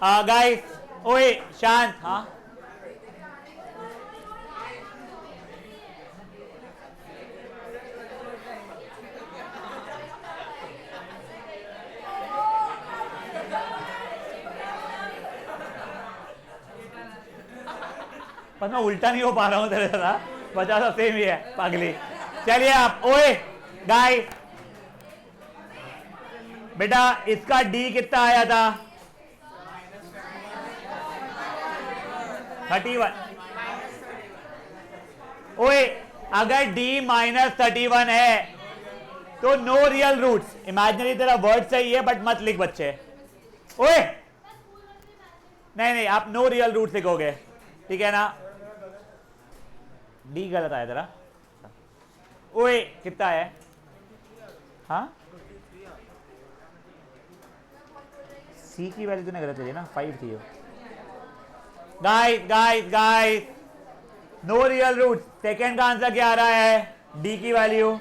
Guys ओए शांत। हाँ पर मैं उल्टा नहीं हो पा रहा हूँ तेरे साथ, बचा तो सेम ही है पागली। चलिए आप ओए गाइस, बेटा इसका डी कितना आया था? 31। ओए अगर डी -31 है तो नो रियल रूट्स। इमेजिनरी तेरा वर्ड सही है बट मत लिख बच्चे। ओए नहीं नहीं, आप नो रियल रूट लिखोगे, ठीक है ना? डी गलत आया तेरा। ओए कितना है? हाँ सी की वैल्यू तूने गलत ली ना, 5 थी वो। Guys guys guys, no real root. Second का आंसर क्या आ रहा है? डी की value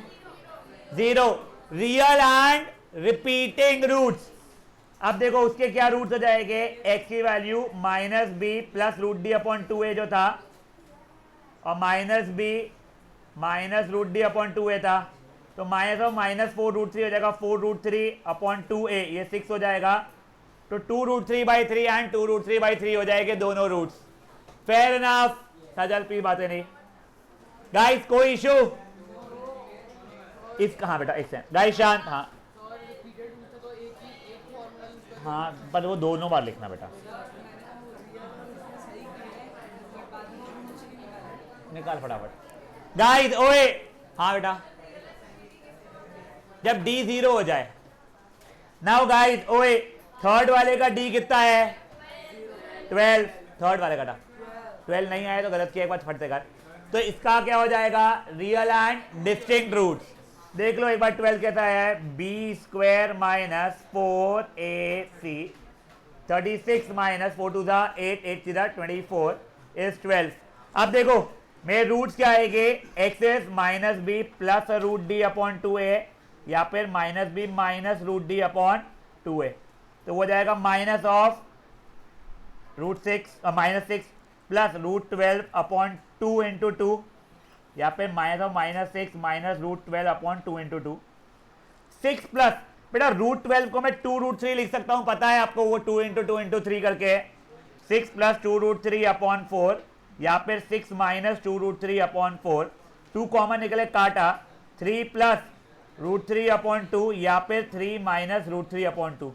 0। Real and repeating roots. अब देखो उसके क्या रूट्स हो जाएंगे? एक्स की वैल्यू -b प्लस √d/2a जो था, और -b माइनस √d/2a था, तो -4√3 हो जाएगा, 4√3/2a, ये 6 हो जाएगा। तो 2√3/3 एंड 2√3/3 हो जाएंगे दोनों roots. Fair enough. Sajal please बातें नहीं। गाइस कोई इशू? इस कहाँ बेटा, एक सेकंड गाइस शांत। हाँ हाँ, पर वो दोनों बार लिखना बेटा, निकाल फटाफट। गाइस ओए हाँ बेटा, जब d 0 हो जाए। नाउ गाइस ओए, थर्ड वाले का d कितना है? 12। थर्ड वाले का 12 नहीं आया तो गलत किया, एक बार फट से कर। तो इसका क्या हो जाएगा? Real and distinct roots. देख लो एक बार 12 कैसा है? b² - 4ac 36 - 4 2 8 8 24 is 12। अब देखो मेरे रूट्स क्या आएंगे? एक्स -b प्लस √d/2a या फिर -b माइनस √d/2a, तो वो जाएगा माइनस ऑफ -6 प्लस √12/2 इंटू 2, या फिर -6 माइनस √12/2 इंटू 2। 6 प्लस बेटा √12 को मैं 2√3 लिख सकता हूं, पता है आपको? वो 2 इंटू 2 इंटू 3 करके 6 प्लस 2√3/4, या फिर 6 माइनस 2√3/4, 2 कॉमन निकले काटा, 3 प्लस √3/2 या फिर 3 माइनस √3/2।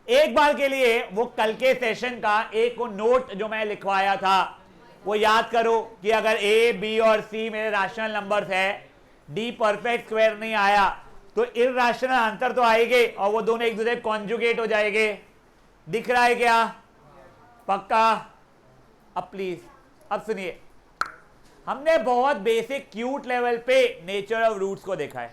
एक बार के लिए वो कल के सेशन का एक नोट जो मैं लिखवाया था वो याद करो कि अगर ए बी और सी मेरे रैशनल नंबर्स है, डी परफेक्ट स्क्वायर नहीं आया तो इरैशनल आंसर तो आएंगे और वो दोनों एक दूसरे कॉन्जुगेट हो जाएंगे। दिख रहा है क्या? पक्का? अब प्लीज अब सुनिए, हमने बहुत बेसिक क्यूट लेवल पे नेचर ऑफ रूट्स को देखा है।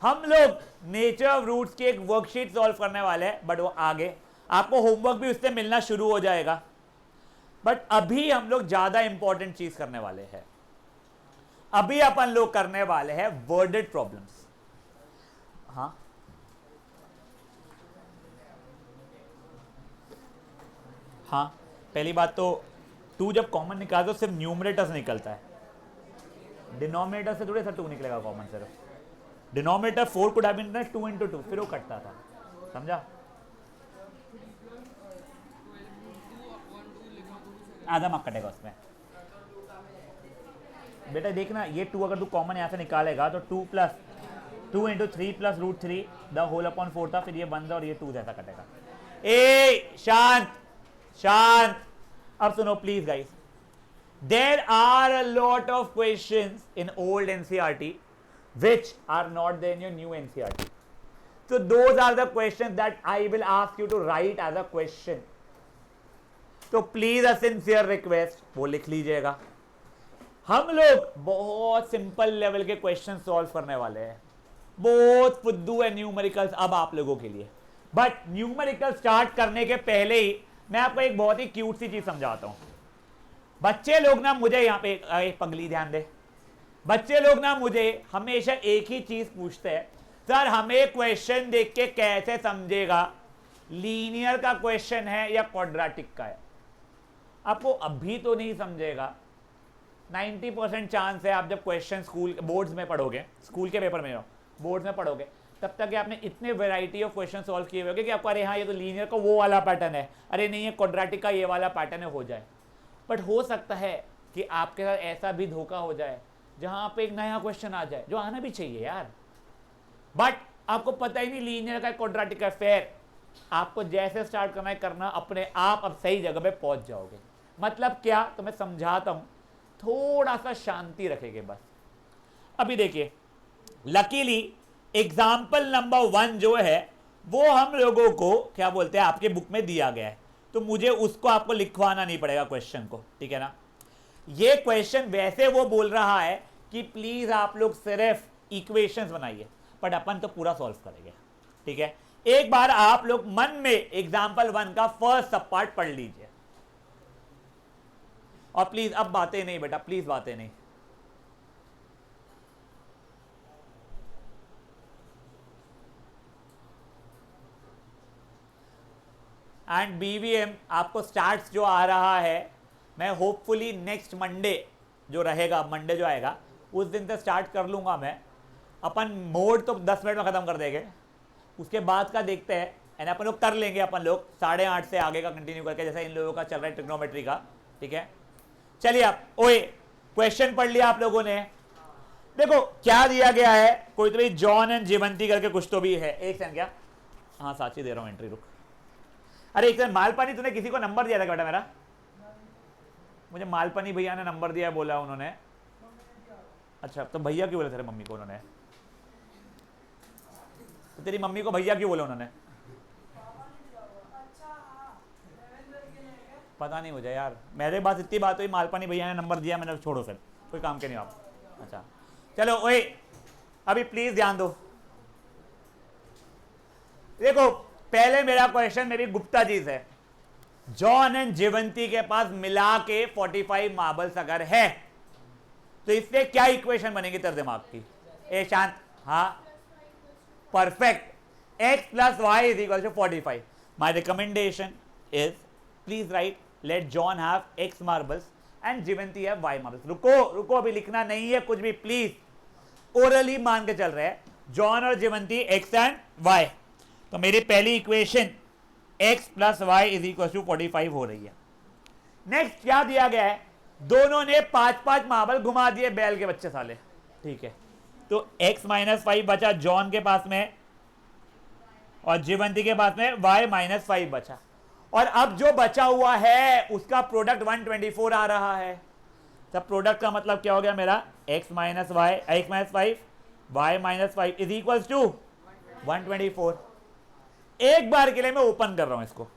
हम लोग नेचर ऑफ रूट्स की एक वर्कशीट सॉल्व करने वाले हैं, बट वो आगे आपको होमवर्क भी उससे मिलना शुरू हो जाएगा। बट अभी हम लोग ज्यादा इंपॉर्टेंट चीज करने वाले हैं। अभी अपन लोग करने वाले हैं वर्डेड प्रॉब्लम्स। हाँ हाँ, पहली बात तो 2 जब कॉमन निकालते हो सिर्फ न्यूमरेटर से निकलता है, डिनोमिनेटर से थोड़े सा 2 निकलेगा कॉमन। सिर्फ denominator 4 could have been 2 into 2, फिर वो कटता था, समझा? आधा मार्क कटेगा उसमें बेटा। देखना ये 2 अगर तू कॉमन यहां से निकालेगा तो 2 plus 2 into 3 plus √3 the whole upon 4 था, फिर ये 1 था और ये 2 जैसा कटेगा। ए शांत शांत। अब सुनो please guys, there are a lot of questions in old NCERT which are not there in your new NCERT. So those are the questions that I will ask you to write as a question. तो please a sincere request वो लिख लीजिएगा। हम लोग बहुत simple level के question solve करने वाले हैं, बहुत फुद्दू है न्यूमेरिकल्स अब आप लोगों के लिए। बट न्यूमेरिकल स्टार्ट करने के पहले ही मैं आपको एक बहुत ही क्यूट सी चीज समझाता हूं। बच्चे लोग ना मुझे यहाँ पे एक पगली ध्यान दे, बच्चे लोग ना मुझे हमेशा एक ही चीज पूछते हैं, सर हमें क्वेश्चन देख के कैसे समझेगा लीनियर का क्वेश्चन है या क्वाड्रेटिक का है? आपको अभी तो नहीं समझेगा, 90% चांस है आप जब क्वेश्चन स्कूल बोर्ड्स में पढ़ोगे, स्कूल के पेपर में हो, बोर्ड्स में पढ़ोगे, तब तक आपने इतने वैरायटी ऑफ क्वेश्चन सॉल्व किए होंगे कि आपको अरे हाँ ये तो लीनियर का वो वाला पैटर्न है, अरे नहीं ये क्वाड्रेटिक का ये वाला पैटर्न है, हो जाए। बट हो सकता है कि आपके साथ ऐसा भी धोखा हो जाए जहां पे एक नया क्वेश्चन आ जाए, जो आना भी चाहिए यार, बट आपको पता ही नहीं लीनियर का क्वाड्रेटिक का। फेयर आपको जैसे स्टार्ट करना है करना, अपने आप अब सही जगह पे पहुंच जाओगे। मतलब क्या, तो मैं समझाता हूं, थोड़ा सा शांति रखेंगे बस। अभी देखिए, लकीली एग्जाम्पल नंबर 1 जो है वो हम लोगों को क्या बोलते हैं आपके बुक में दिया गया है, तो मुझे उसको आपको लिखवाना नहीं पड़ेगा क्वेश्चन को, ठीक है ना। ये क्वेश्चन वैसे वो बोल रहा है कि प्लीज आप लोग सिर्फ इक्वेशंस बनाइए, बट अपन तो पूरा सॉल्व करेंगे, ठीक है। एक बार आप लोग मन में एग्जाम्पल 1 का फर्स्ट सब पार्ट पढ़ लीजिए, और प्लीज अब बातें नहीं बेटा, प्लीज बातें नहीं। एंड BVM आपको स्टार्ट जो आ रहा है, मैं होपफुली नेक्स्ट मंडे जो रहेगा, मंडे जो आएगा उस दिन से स्टार्ट कर लूंगा मैं। अपन मोड तो 10 मिनट में ख़त्म कर देंगे, उसके बाद का देखते हैं, एंड अपन लोग कर लेंगे, अपन लोग 8:30 से आगे का कंटिन्यू करके, जैसा इन लोगों का चल रहा है ट्रिग्नोमेट्री का, ठीक है। चलिए आप ओए क्वेश्चन पढ़ लिया आप लोगों ने, देखो क्या दिया गया है, कोई तो भाई जॉन एंड जीवंती करके कुछ तो भी है। एक सेकंड, क्या, हाँ साची दे रहा हूँ एंट्री, रुक। अरे एक सेकंड, मालपानी तूने किसी को नंबर दिया था बेटा मेरा? मुझे मालपानी भैया ने नंबर दिया बोला उन्होंने। अच्छा तो भैया क्यों बोले तेरे मम्मी को उन्होंने? तो तेरी मम्मी को भैया क्यों बोला उन्होंने? पता नहीं मुझे यार, मेरे पास इतनी बात हुई, मालपानी भैया ने नंबर दिया, मैंने छोड़ो फिर, कोई काम के नहीं आप। अच्छा चलो ओए, अभी प्लीज ध्यान दो। देखो पहले मेरा क्वेश्चन मेरी गुप्ता जी से, जॉन एंड जीवंती के पास मिला के 45 मार्बल्स अगर है तो इससे क्या इक्वेशन बनेगी तेरे दिमाग की? ए शांत, हाँ perfect, x plus y is equal to 45. My recommendation is please write let John have x marbles and जीवंती have y marbles. रुको अभी लिखना नहीं है कुछ भी, प्लीज ओरली मान के चल रहे हैं, जॉन और जीवंती x एंड y। तो मेरी पहली equation x plus y is equal to 45 हो रही है। नेक्स्ट क्या दिया गया है, दोनों ने 5-5 मार्बल घुमा दिए बैल के बच्चे साले, ठीक है। तो x माइनस 5 बचा जॉन के पास में, और जीवंती के पास में y माइनस 5 बचा, और अब जो बचा हुआ है उसका प्रोडक्ट 124 आ रहा है। तब प्रोडक्ट का मतलब क्या हो गया मेरा, x minus 5 y minus 5 is equal to 124। एक बार के लिए मैं ओपन कर रहा हूं इसको,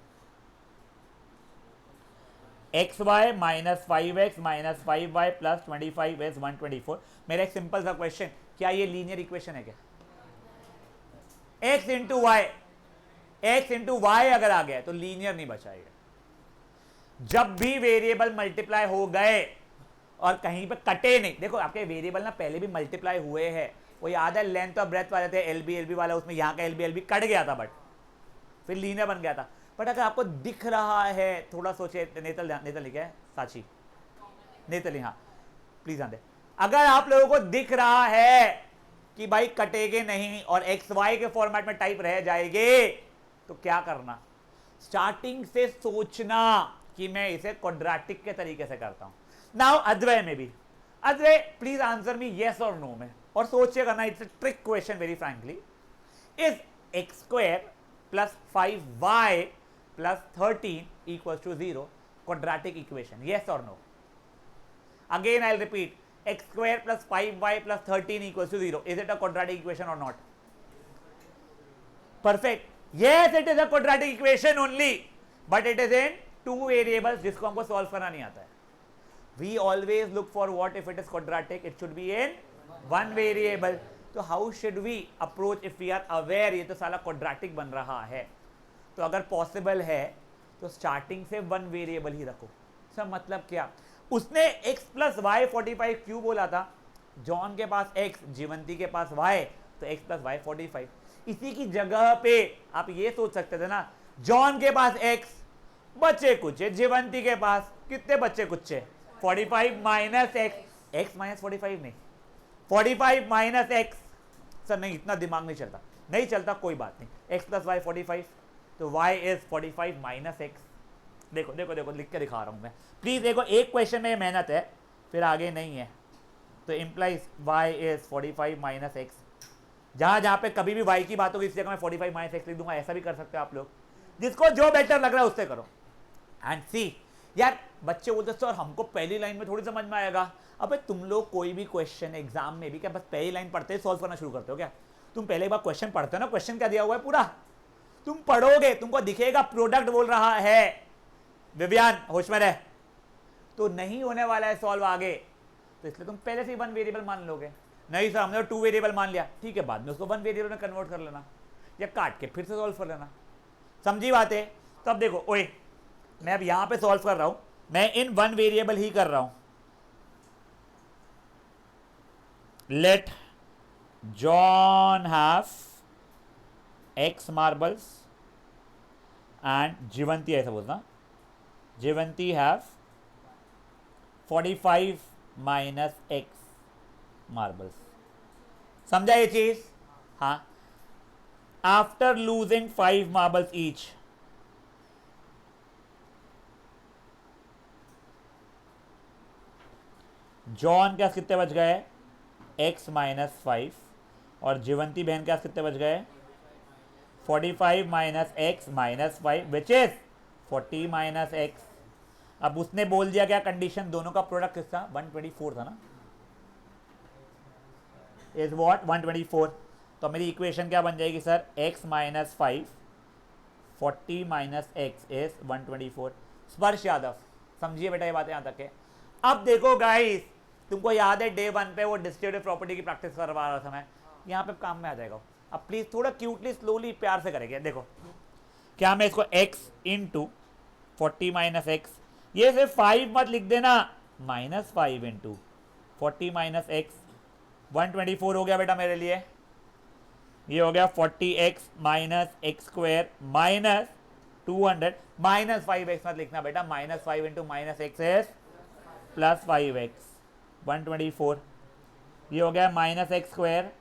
x y minus 5x minus 5y plus 25x 124। मेरा एक सिंपल सा क्वेश्चन, क्या ये लीनियर इक्वेशन है क्या? x इंटू वाई अगर आ गया तो लीनियर नहीं बचाएगा। जब भी वेरिएबल मल्टीप्लाई हो गए और कहीं पे कटे नहीं, देखो आपके वेरिएबल ना पहले भी मल्टीप्लाई हुए हैं, वो याद है लेंथ और ब्रेथ वाले थे, एलबी वाला, उसमें यहाँ का एलबी कट गया था, बट फिर लीनियर बन गया था। बट अगर आपको दिख रहा है, थोड़ा सोचे, नेतल लिखा है, साची नेतली, हाँ प्लीज ध्यान दे, अगर आप लोगों को दिख रहा है कि भाई कटेगे नहीं और एक्स वाई के फॉर्मेट में टाइप रह जाएंगे, तो क्या करना, स्टार्टिंग से सोचना कि मैं इसे क्वाड्रेटिक के तरीके से करता हूं। नाउ अद्वैय में भी, Advay please answer me yes और नो में, और सोचिए करना, it's a trick question very frankly. Is x square plus 5y plus 13 equals to 0 quadratic equation, yes or no? Again I'll repeat, x square plus 5y plus 13 equals to 0, is it a quadratic equation or not? Perfect, yes it is a quadratic equation only, but it is in 2 variables जिसको हमको solve करना नहीं आता है। We always look for what if it is quadratic, it should be in 1 variable। तो how should we approach if we are aware ये तो साला quadratic बन रहा है? तो अगर पॉसिबल है तो स्टार्टिंग से 1 वेरिएबल ही रखो। सब मतलब क्या, उसने x प्लस वाई 45 क्यों बोला था? जॉन के पास x, जीवंती के पास y, तो x प्लस वाई 45। इसी की जगह पे आप ये सोच सकते थे ना, जॉन के पास x, बच्चे कुछ है जीवंती के पास कितने बच्चे कुछ है 45 माइनस एक्स, एक्स माइनस 45 नहीं 45 माइनस एक्स। सर नहीं इतना दिमाग नहीं चलता, नहीं चलता कोई बात नहीं, x प्लस वाई 45 तो y इज 45 माइनस एक्स। देखो देखो देखो लिख के दिखा रहा हूं मैं, प्लीज देखो एक क्वेश्चन में मेहनत है फिर आगे नहीं है। तो implies y is 45 minus x, जहां जहां पे कभी भी y की बात होगी इस जगह मैं 45 माइनस एक्स लिख दूंगा, ऐसा भी कर सकते हो आप लोग, जिसको जो बेटर लग रहा है उससे करो। एंड सी यार बच्चे बोलते सर हमको पहली लाइन में थोड़ी समझ में आएगा। अबे तुम लोग कोई भी क्वेश्चन एग्जाम में भी क्या बस पहली लाइन पढ़ते ही सॉल्व करना शुरू करते हो क्या? तुम पहले एक बार क्वेश्चन पढ़ते हो ना, क्वेश्चन क्या दिया हुआ है पूरा तुम पढ़ोगे, तुमको दिखेगा प्रोडक्ट बोल रहा है, विवियान होश में रहे, तो नहीं होने वाला है सॉल्व आगे, तो इसलिए तुम पहले से ही वन वेरिएबल मान लोगे। नहीं सर हमने टू वेरिएबल मान लिया, ठीक है बाद में उसको वन वेरिएबल में कन्वर्ट कर लेना या काट के फिर से सॉल्व कर लेना, समझी बात है? तो अब देखो ओए मैं अब यहां पे सॉल्व कर रहा हूं, मैं इन वन वेरिएबल ही कर रहा हूं। Let John have X marbles and Jivanti, ऐसा बोलना Jivanti have 45 minus X marbles, समझा ये चीज? हाँ, after losing 5 marbles each, John के पास कितने बच गए x माइनस 5 और जीवंती बहन के पास कितने बच गए 45 minus x minus 5 which is 40 minus x. अब उसने बोल दिया क्या कंडीशन, दोनों का प्रोडक्ट कितना 124 था ना, इज व्हाट 124। तो मेरी इक्वेशन क्या बन जाएगी sir, x minus 5 40 minus x is 124। स्पर्श यादव समझिए बेटा ये बात यहाँ तक है। अब देखो गाइस तुमको याद है डे 1 पे वो डिस्ट्रीब्यूटिव प्रॉपर्टी की प्रैक्टिस करवा रहा था मैं, यहाँ पे काम में आ जाएगा। अब प्लीज थोड़ा क्यूटली स्लोली प्यार से करेंगे। देखो क्या मैं इसको x इंटू 40 माइनस एक्स, ये सिर्फ 5 मत लिख देना, माइनस 5 इंटू 40 माइनस एक्स 124 हो गया बेटा मेरे लिए, ये हो गया 40x minus x square minus 200, minus 5x मत लिखना बेटा, minus 5 into minus x s plus 5x 124, ये हो गया minus x square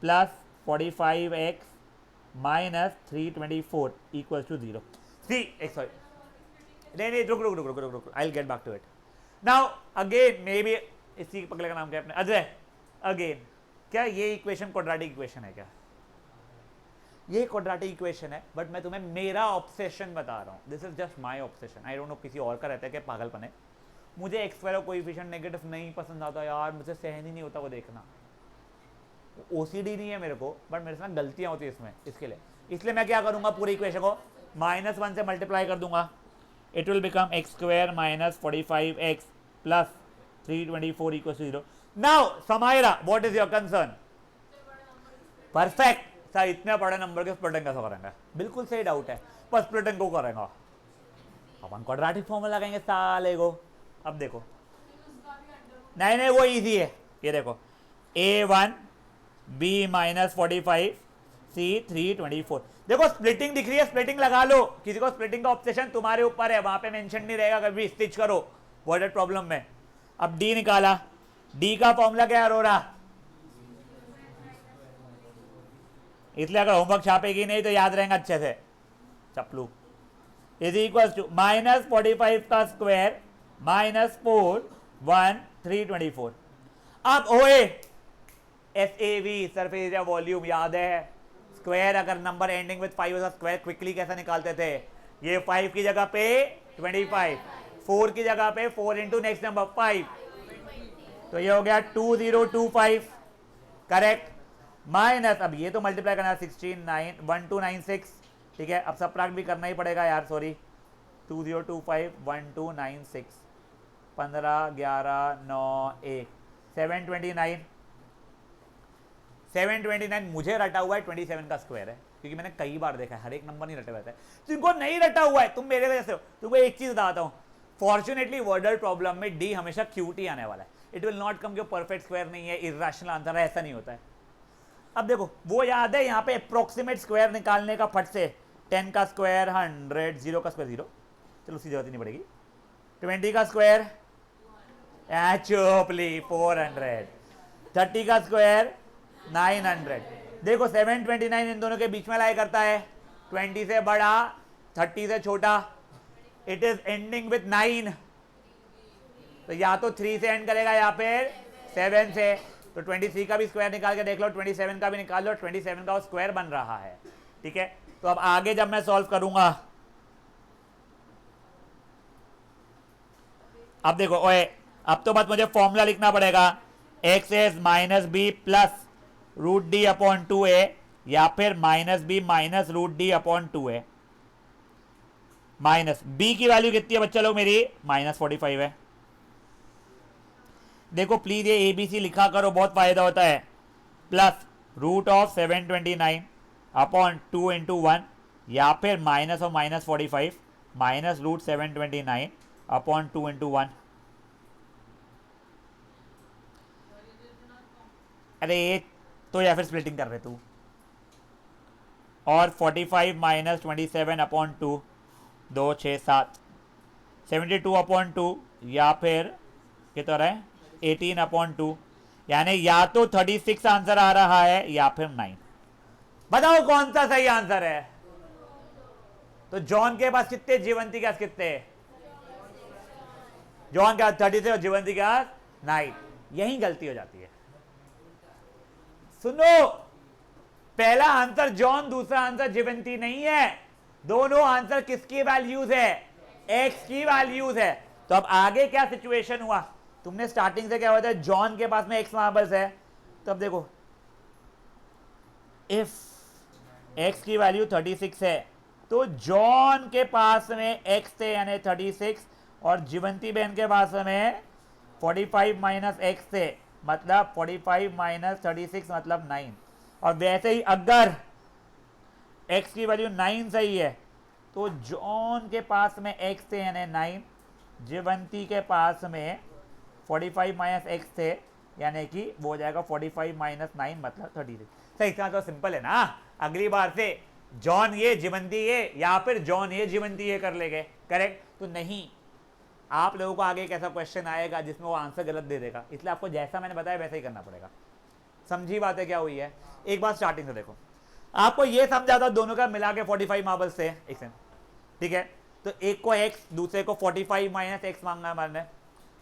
plus 45x minus 324 equal to 0। Sorry नहीं रुक रुक रुक रुक रुक रुक, I will get back to it now again. Maybe इसी पगले का नाम क्या है अपने, अजय। अगेन क्या ये इक्वेशन क्वाड्रेटिक इक्वेशन है क्या? ये क्वाड्रेटिक इक्वेशन है, बट मैं तुम्हें मेरा ऑब्सेशन बता रहा हूँ, this is just my obsession. I don't know किसी और का रहता है क्या पागलपन है। मुझे एक्स वाला कोएफिशिएंट नेगेटिव नहीं पसंद आता यार, मुझे सहन ही नहीं होता वो देखना। ओसीडी नहीं है मेरे को, बट मेरे साथ गलतियां होती है इसमें, इसलिए मैं क्या करूंगा पूरी इक्वेशन को -1 से मल्टीप्लाई कर दूंगा, it will become x square minus 45x plus 324 equal to 0। Now Samaira what is your concern? Perfect sir, इतने बड़े नंबर के स्प्लिटिंग कैसे करेंगे? बिल्कुल सही डाउट है, पर स्प्लिटिंग को करेंगे अपन क्वाड्रेटिक फॉर्मूला लगाएंगे साले को। अब देखो नहीं वो इजी है, ये देखो a1 b माइनस 45 c 324, देखो स्प्लिटिंग दिख रही है, स्प्लिटिंग लगा लो। किसी को स्प्लिटिंग का ऑब्सेशन तुम्हारे ऊपर है, वहां पे मेंशन नहीं रहेगा, कभी स्टिच करो वर्डेड प्रॉब्लम में। अब d निकाला, d का फॉर्मूला क्या हो रहा, इसलिए अगर होमवर्क छापेगी नहीं तो याद रहेगा अच्छे से, चपलू इज इक्वल टू माइनस 45 का स्क्वायर माइनस 4 1 324। अब ओए SAV सरफेस एरिया वॉल्यूम याद है, स्क्वायर अगर नंबर एंडिंग विद 5 होता स्क्वायर क्विकली कैसे निकालते थे, ये 5 की जगह पे 25, 4 की जगह पे 4 इंटू नेक्स्ट नंबर 5, तो ये हो गया 2025 करेक्ट, माइनस अब ये तो मल्टीप्लाई करना 16 9 1296, ठीक है। अब सबट्रैक्ट भी करना ही पड़ेगा यार, सॉरी 2025 1296 15 11 9 1 729 729 मुझे रटा हुआ है 27 का स्क्वायर है, क्योंकि मैंने कई बार देखा है, हर एक नंबर नहीं रटे हुए थे। तुमको नहीं रटा हुआ है, तुम मेरे वजह से हो। तुमको एक चीज बताता हूं, फॉर्चुनेटली वर्डल प्रॉब्लम में डी हमेशा क्यूटी आने वाला है, इट विल नॉट कम, जो परफेक्ट स्क्वायर नहीं है, इर्रेशनल आंसर है, ऐसा नहीं होता है। अब देखो वो याद है यहाँ पे अप्रोक्सीमेट स्क्वायर निकालने का फट से 10 का स्क्वायर 100, 0 का स्क्वायर 0, चलो उसकी जरूरत ही नहीं पड़ेगी। 20 का स्क्वायर चोपली 400, 30 का स्क्वायर 900। देखो 729 इन दोनों के बीच में लाई करता है, 20 से बड़ा 30 से छोटा, इट इज एंडिंग विथ 9, तो या तो 3 से एंड करेगा या फिर 7 से। तो 23 का भी स्क्वायर निकाल के देख लो, 27 का भी निकाल लो, 27 का स्क्वायर बन रहा है, ठीक है। तो अब आगे जब मैं सॉल्व करूंगा, अब देखो ओए, अब तो बस मुझे फॉर्मूला लिखना पड़ेगा, x s minus b plus root d upon 2a या फिर minus b minus root d upon 2a। Minus b की वैल्यू कितनी है बच्चा लोग मेरी, -45 है। देखो प्लीज ये एबीसी लिखा करो, बहुत फायदा होता है। Plus root of 729 upon 2 into 1 या फिर minus of -45 minus root 729 upon 2 into 1। अरे ये तो या फिर स्प्लिटिंग कर रहे तू, और 45 माइनस 27 अपॉन 2, 2 6 7, 72 अपॉन 2 या फिर कितना है 18 अपॉन 2, यानी या तो 36 आंसर आ रहा है या फिर 9। बताओ कौन सा सही आंसर है। तो जॉन के पास कितने, जीवंती के पास कितने, जॉन के पास 36 और जीवंती के पास 9। यही गलती हो जाती है। सुनो, पहला आंसर जॉन, दूसरा आंसर जीवंती नहीं है, दोनों आंसर किसकी वैल्यूज है, एक्स की वैल्यूज है। तो अब आगे क्या सिचुएशन हुआ, तुमने स्टार्टिंग से क्या हुआ था, जॉन के पास में एक्स मार्बल्स है, तो अब देखो इफ एक्स की वैल्यू 36 है तो जॉन के पास में एक्स थे यानी 36, और जीवंती बहन के पास में 45 माइनस एक्स थे, मतलब 45 माइनस 36 मतलब 9। और वैसे ही अगर x की वैल्यू 9 सही है तो जॉन के पास में x थे यानी 9, जीवंती के पास में 45 माइनस एक्स थे यानी कि वो हो जाएगा 45 माइनस 9 मतलब 36। सही, इतना तो सिंपल है ना। अगली बार से जॉन ये जीवंती ये या फिर जॉन ये जीवंती ये कर लेंगे, करेक्ट। तो नहीं, आप लोगों को आगे एक ऐसा क्वेश्चन आएगा जिसमें वो आंसर गलत दे देगा, इसलिए आपको जैसा मैंने बताया वैसा ही करना पड़ेगा। समझी बातें क्या हुई है। एक बार स्टार्टिंग से देखो, आपको ये समझा था दोनों का मिला के 45 मार्बल्स थे, ठीक है। तो एक को x, दूसरे को 45 माइनस एक्स मांगना है मैंने,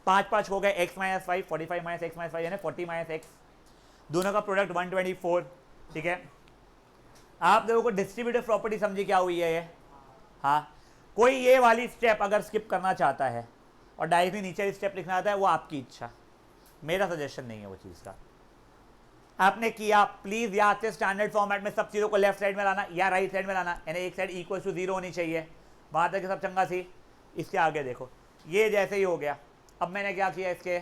5 हो गए x minus 5, 45 minus x minus 5 यानी 40 माइनस एक्स, दोनों का प्रोडक्ट 124, ठीक है। आप लोगों को डिस्ट्रीब्यूटिव प्रॉपर्टी समझी क्या हुई है ये। हाँ, कोई ये वाली स्टेप अगर स्किप करना चाहता है और डायरेक्टली नीचे स्टेप लिखना आता है, वो आपकी इच्छा, मेरा सजेशन नहीं है वो चीज़ का। आपने किया, प्लीज याद से स्टैंडर्ड फॉर्मेट में सब चीज़ों को लेफ्ट साइड में लाना या राइट साइड में लाना, यानी एक साइड इक्वल टू 0 होनी चाहिए, वहाँ तक सब चंगा सी। इसके आगे देखो, ये जैसे ही हो गया, अब मैंने क्या किया, इसके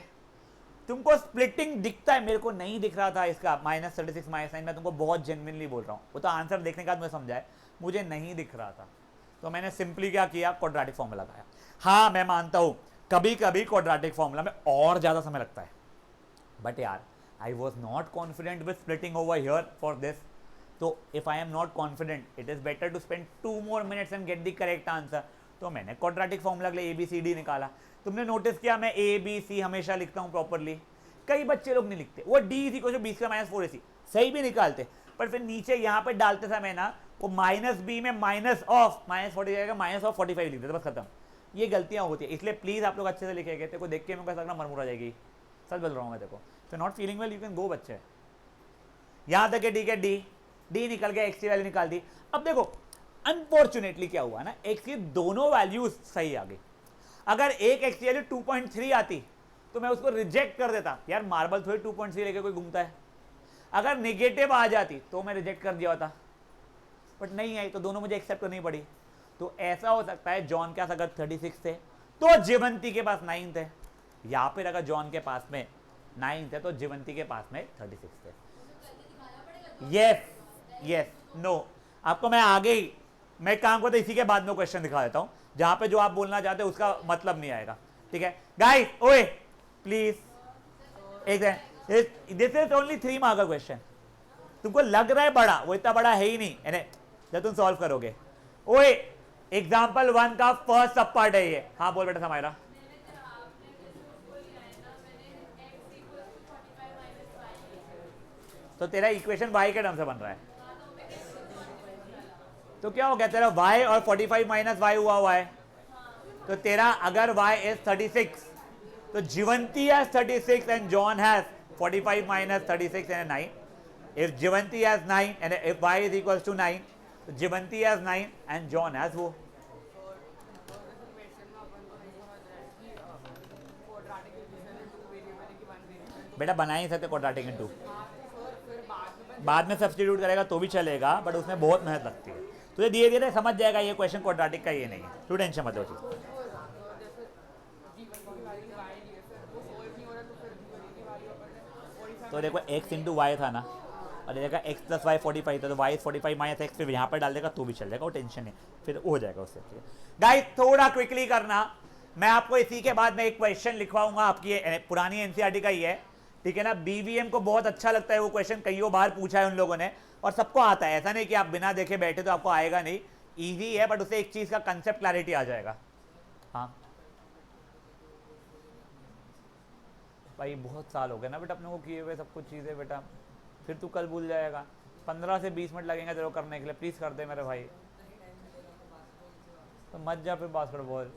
तुमको स्प्लिटिंग दिखता है, मेरे को नहीं दिख रहा था इसका -36 -9, मैं तुमको बहुत जेन्युइनली बोल रहा हूँ, वो तो आंसर देखने के बाद मुझे समझा है, मुझे नहीं दिख रहा था, तो मैंने सिंपली क्या किया, क्वाड्रेटिक फॉर्मूला लगाया। हाँ मैं मानता हूँ कभी कभी क्वाड्रेटिक फॉर्मूला में और ज़्यादा समय लगता है, बट यार I was not confident with splitting over here for this. So if I am not confident, it is better to spend 2 more minutes and get the correct answer. तो मैंने quadratic formula के लिए ABCD निकाला। तुमने notice किया मैं ABC हमेशा लिखता हूँ प्रॉपरली, कई बच्चे लोग नहीं लिखते, वो D इसी को 20 का -4AC सही भी निकालते, पर फिर नीचे यहाँ पे डालते समय ना वो -B में माइनस ऑफ -40 जाएगा, -45 लिख देते, बस खत्म। ये गलतियाँ होती है, इसलिए प्लीज आप लोग अच्छे से लिखेंगे। तेरे को देख के मेरे को लगना मरमुरा जाएगी, सच बोल रहा हूँ मैं। देखो तो not feeling well, you can go बच्चे। यहाँ तक डी के डी निकल गया, एक्स की वैल्यू निकाल दी। अब देखो अनफॉर्चुनेटली क्या हुआ ना, एक्स की दोनों वैल्यूज सही आ गई। अगर एक एक्स की वैल्यू 2.3 आती तो मैं उसको रिजेक्ट कर देता, यार मार्बल थोड़ी 2.3 लेके कोई घूमता है। अगर निगेटिव आ जाती तो मैं रिजेक्ट कर दिया होता, बट नहीं आई तो दोनों मुझे एक्सेप्ट करनी पड़ी। तो ऐसा हो सकता है जॉन के पास अगर 36 थे तो जीवंती के पास 9 थे, या फिर अगर जॉन के पास में 9 थे तो जीवंती के पास में 36 थे। यस नो, आपको मैं आगे ही मैं काम करता इसी के बाद में क्वेश्चन दिखा देता हूं जहां पे जो आप बोलना चाहते हैं उसका मतलब नहीं आएगा, ठीक है गाइस। ओए please, this is only 3 mark का क्वेश्चन। तुमको लग रहा है बड़ा, वो इतना बड़ा है ही नहीं, जब तुम सॉल्व करोगे ओए एग्जाम्पल 1 का फर्स्ट सब पार्ट है ये। हाँ बोल बेटा समायरा। तो तेरा इक्वेशन y के नाम से बन रहा है, तो क्या हो गया तेरा y और 45 माइनस y हुआ है। तो तेरा अगर y इज 36, तो Jivanti has 36 and John has 45 minus 36 and 9। If Jivanti has 9 and if y is equals to 9, तो Jivanti has 9 and John has वो। बेटा बना ही सकते क्वाड्रेटिक इन टू, बाद में सब्स्टिट्यूट करेगा तो भी चलेगा, बट उसमें बहुत मेहनत लगती है। तुझे धीरे धीरे समझ जाएगा ये क्वेश्चन क्वाड्रेटिक का ये नहीं है, तू टेंशन मत लो चीज़। तो देखो x इंटू वाई था ना, और देखा x प्लस वाई 45 था, तो y इज 45 माइनस एक्स, फिर यहाँ पर डाल देगा तो भी चल जाएगा, वो टेंशन है, फिर हो जाएगा उससे। गाइस थोड़ा क्विकली करना, मैं आपको इसी के बाद में एक क्वेश्चन लिखवाऊंगा, आपकी पुरानी एनसीईआरटी का ही है, ठीक है ना। बीवीएम को बहुत अच्छा लगता है वो क्वेश्चन, कईयों बार पूछा है उन लोगों ने, और सबको आता है, ऐसा नहीं कि आप बिना देखे बैठे तो आपको आएगा नहीं, ईजी है, बट उससे एक चीज़ का कंसेप्ट क्लैरिटी आ जाएगा। हाँ भाई बहुत साल हो गए ना बेटा अपने को किए हुए सब कुछ चीज़ें बेटा, फिर तू कल भूल जाएगा। 15 से 20 मिनट लगेंगे तेरे को करने के लिए, प्लीज़ कर दे मेरे भाई। तो मत जा फिर बास्केटबॉल,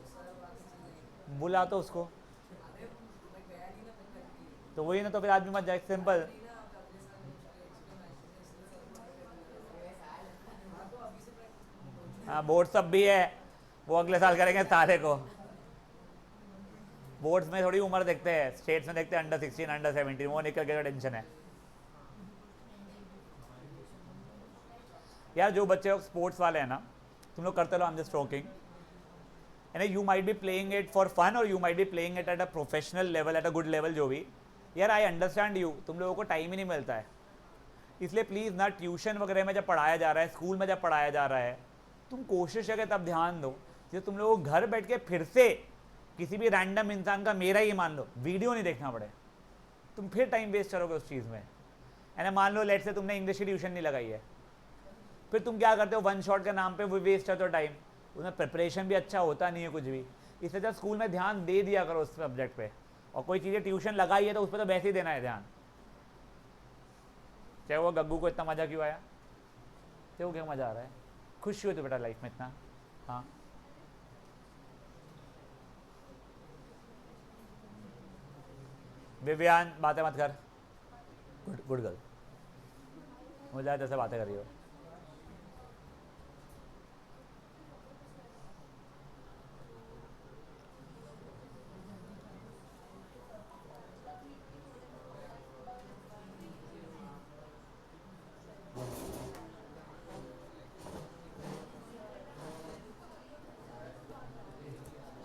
बुला तो उसको, तो वही ना, तो फिर आज भी मत जाए, सिंपल। हाँ बोर्ड सब भी है, वो अगले साल करेंगे सारे को। बोर्ड्स में थोड़ी उम्र देखते हैं, स्टेट्स में देखते हैं अंडर 16 अंडर 17, वो निकल के टेंशन है यार। जो बच्चे स्पोर्ट्स वाले हैं ना, तुम लोग करते रहो, I am just talking, and you might be playing it for fun और you might be playing it at a professional level, at a good level, जो भी यार। आई अंडरस्टैंड यू, तुम लोगों को टाइम ही नहीं मिलता है, इसलिए प्लीज़ ना ट्यूशन वगैरह में जब पढ़ाया जा रहा है, स्कूल में जब पढ़ाया जा रहा है, तुम कोशिश है कि तब ध्यान दो। जैसे तुम लोगों को घर बैठ के फिर से किसी भी रैंडम इंसान का, मेरा ही मान लो, वीडियो नहीं देखना पड़े, तुम फिर टाइम वेस्ट करोगे उस चीज़ में। एंड मान लो लेट से तुमने इंग्लिश की ट्यूशन नहीं लगाई है, फिर तुम क्या करते हो, वन शॉट के नाम पे वो वेस्ट करते हो टाइम, उसमें प्रिपरेशन भी अच्छा होता नहीं है कुछ भी। इसलिए जब स्कूल में ध्यान दे दिया करो उस सब्जेक्ट पे, और कोई चीज़ें ट्यूशन लगाई है तो उस पर तो वैसे ही देना है ध्यान। चाहे वो गग्गू को इतना मज़ा क्यों आया, चाहे वो क्या मज़ा आ रहा है, खुश हुए तो बेटा लाइफ में इतना। हाँ विवियान बातें मत कर, गुड गुड गर्ल, मुझे जैसे बातें कर रही हो।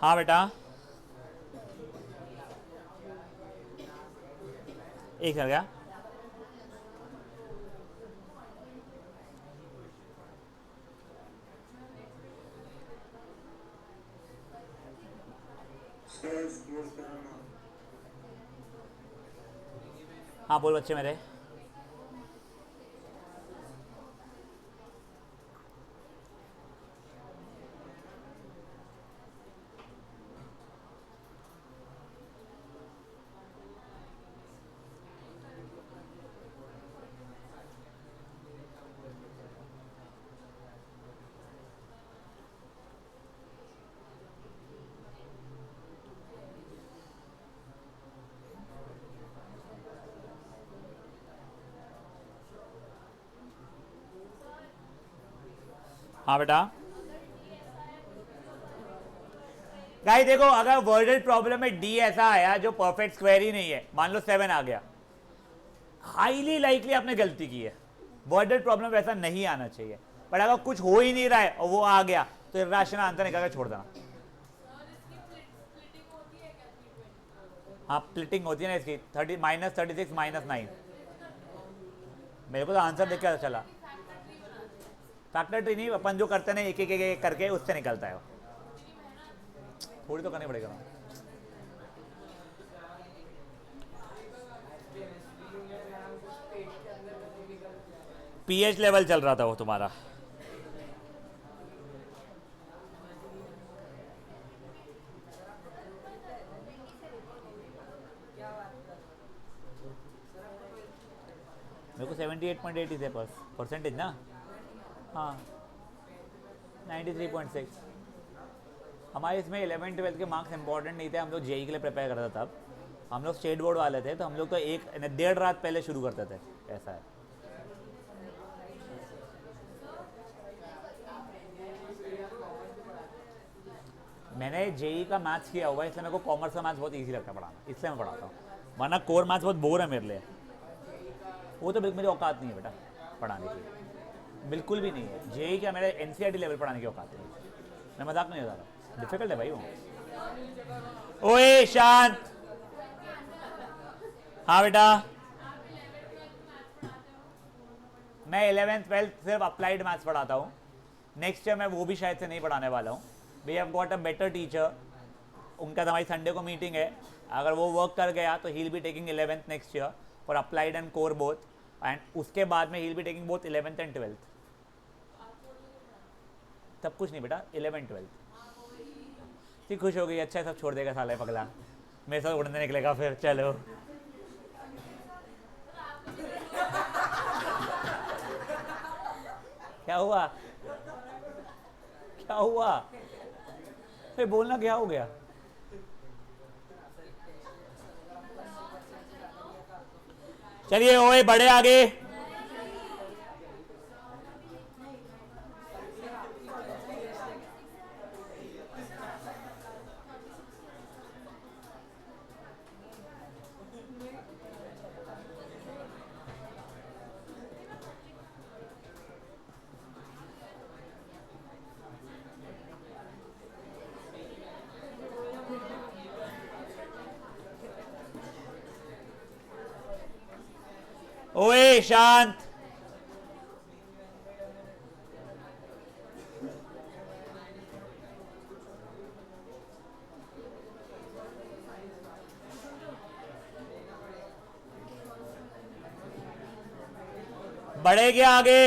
हाँ बेटा एक कर गया। हाँ बोल बच्चे मेरे। हाँ बेटा गाइस देखो, अगर वर्डेड प्रॉब्लम में डी ऐसा आया जो परफेक्ट स्क्वायर ही नहीं है, मान लो 7 आ गया, हाईली लाइकली आपने गलती की है। वर्डेड प्रॉब्लम वैसा नहीं आना चाहिए, पर अगर कुछ हो ही नहीं रहा है और वो आ गया तो इर्राशनल आंसर निकाल के छोड़ देना। हाँ प्लिटिंग होती है ना इसकी, 30 माइनस 36 माइनस 9। मेरे को तो आंसर देख के चला, फैक्टर ट्री नहीं, अपन जो करते हैं एक एक करके उससे निकलता है, थोड़ी तो करनी पड़ेगा। पीएच लेवल चल रहा था वो तुम्हारा। मेरे को 78.8 थे परसेंटेज ना। हाँ 93.6। हमारे इसमें 11-12 के मार्क्स इंपॉर्टेंट नहीं थे, हम लोग जेई के लिए प्रिपेयर करते तब। हम लोग स्टेट बोर्ड वाले थे तो हम लोग तो एक डेढ़ रात पहले शुरू करते थे, ऐसा है। मैंने जेई का मैथ्स किया हुआ है, इसलिए मेरे को कॉमर्स का मैथ्स बहुत इजी लगता है पढ़ाना, इसलिए मैं पढ़ाता हूँ। वरना कोर मैथ्स बहुत बोर है मेरे लिए, वो तो मेरी औकात नहीं है बेटा पढ़ाने की, बिल्कुल भी नहीं है। जेई क्या मेरे एनसीईआरटी लेवल पढ़ाने की औकात है, मैं मजाक नहीं बता रहा, डिफिकल्ट है भाई वो। ओए शांत। हाँ बेटा, मैं 11th-12th सिर्फ अप्लाइड मैथ्स पढ़ाता हूँ। नेक्स्ट ईयर मैं वो भी शायद से नहीं पढ़ाने वाला हूँ। We have got a better teacher, उनका हमारी संडे को मीटिंग है, अगर वो वर्क कर गया तो he will be taking 11th next year for applied and core both, and उसके बाद में he will be taking both 11th and 12th। तब कुछ नहीं बेटा, 11th-12th ठीक, खुश हो गई, अच्छा सब छोड़ देगा साले पगला, मेरे साथ उड़ने निकलेगा फिर। चलो क्या हुआ, क्या हुआ, फिर बोलना क्या हो गया। चलिए ओए बड़े आगे। ओए शांत। बढ़े क्या आगे।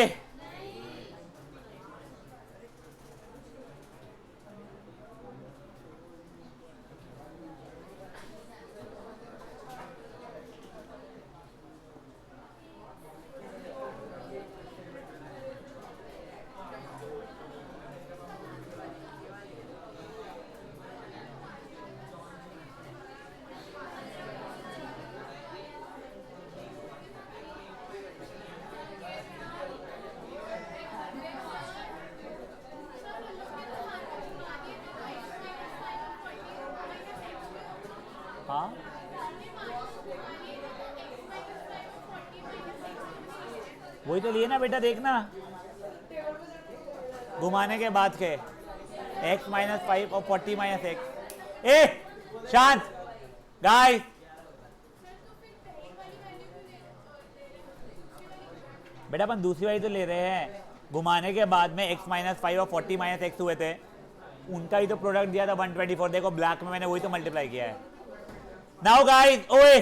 हाँ वही तो लिए ना बेटा, देखना घुमाने के बाद के x-5 और 40-x। ए शांत गाइस, बेटा अपन दूसरी वाली तो ले रहे हैं, घुमाने के बाद में x-5 और 40-x हुए थे, उनका ही तो प्रोडक्ट दिया था 124। देखो ब्लैक में मैंने वही तो मल्टीप्लाई किया है। नाउ गाइस, ओए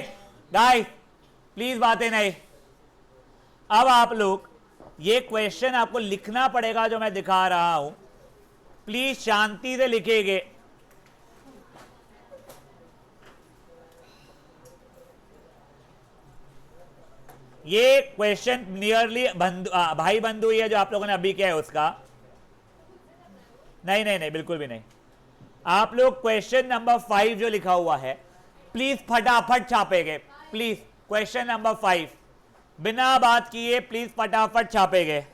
गाइस प्लीज बातें नहीं। अब आप लोग ये क्वेश्चन आपको लिखना पड़ेगा जो मैं दिखा रहा हूं, प्लीज शांति से लिखेंगे। ये क्वेश्चन नियरली भाई बंधु ही है जो आप लोगों ने अभी किया है उसका। नहीं नहीं नहीं, बिल्कुल भी नहीं। आप लोग क्वेश्चन नंबर 5 जो लिखा हुआ है प्लीज फटाफट छापेंगे, प्लीज क्वेश्चन नंबर 5 बिना बात किए प्लीज फटाफट छापेंगे।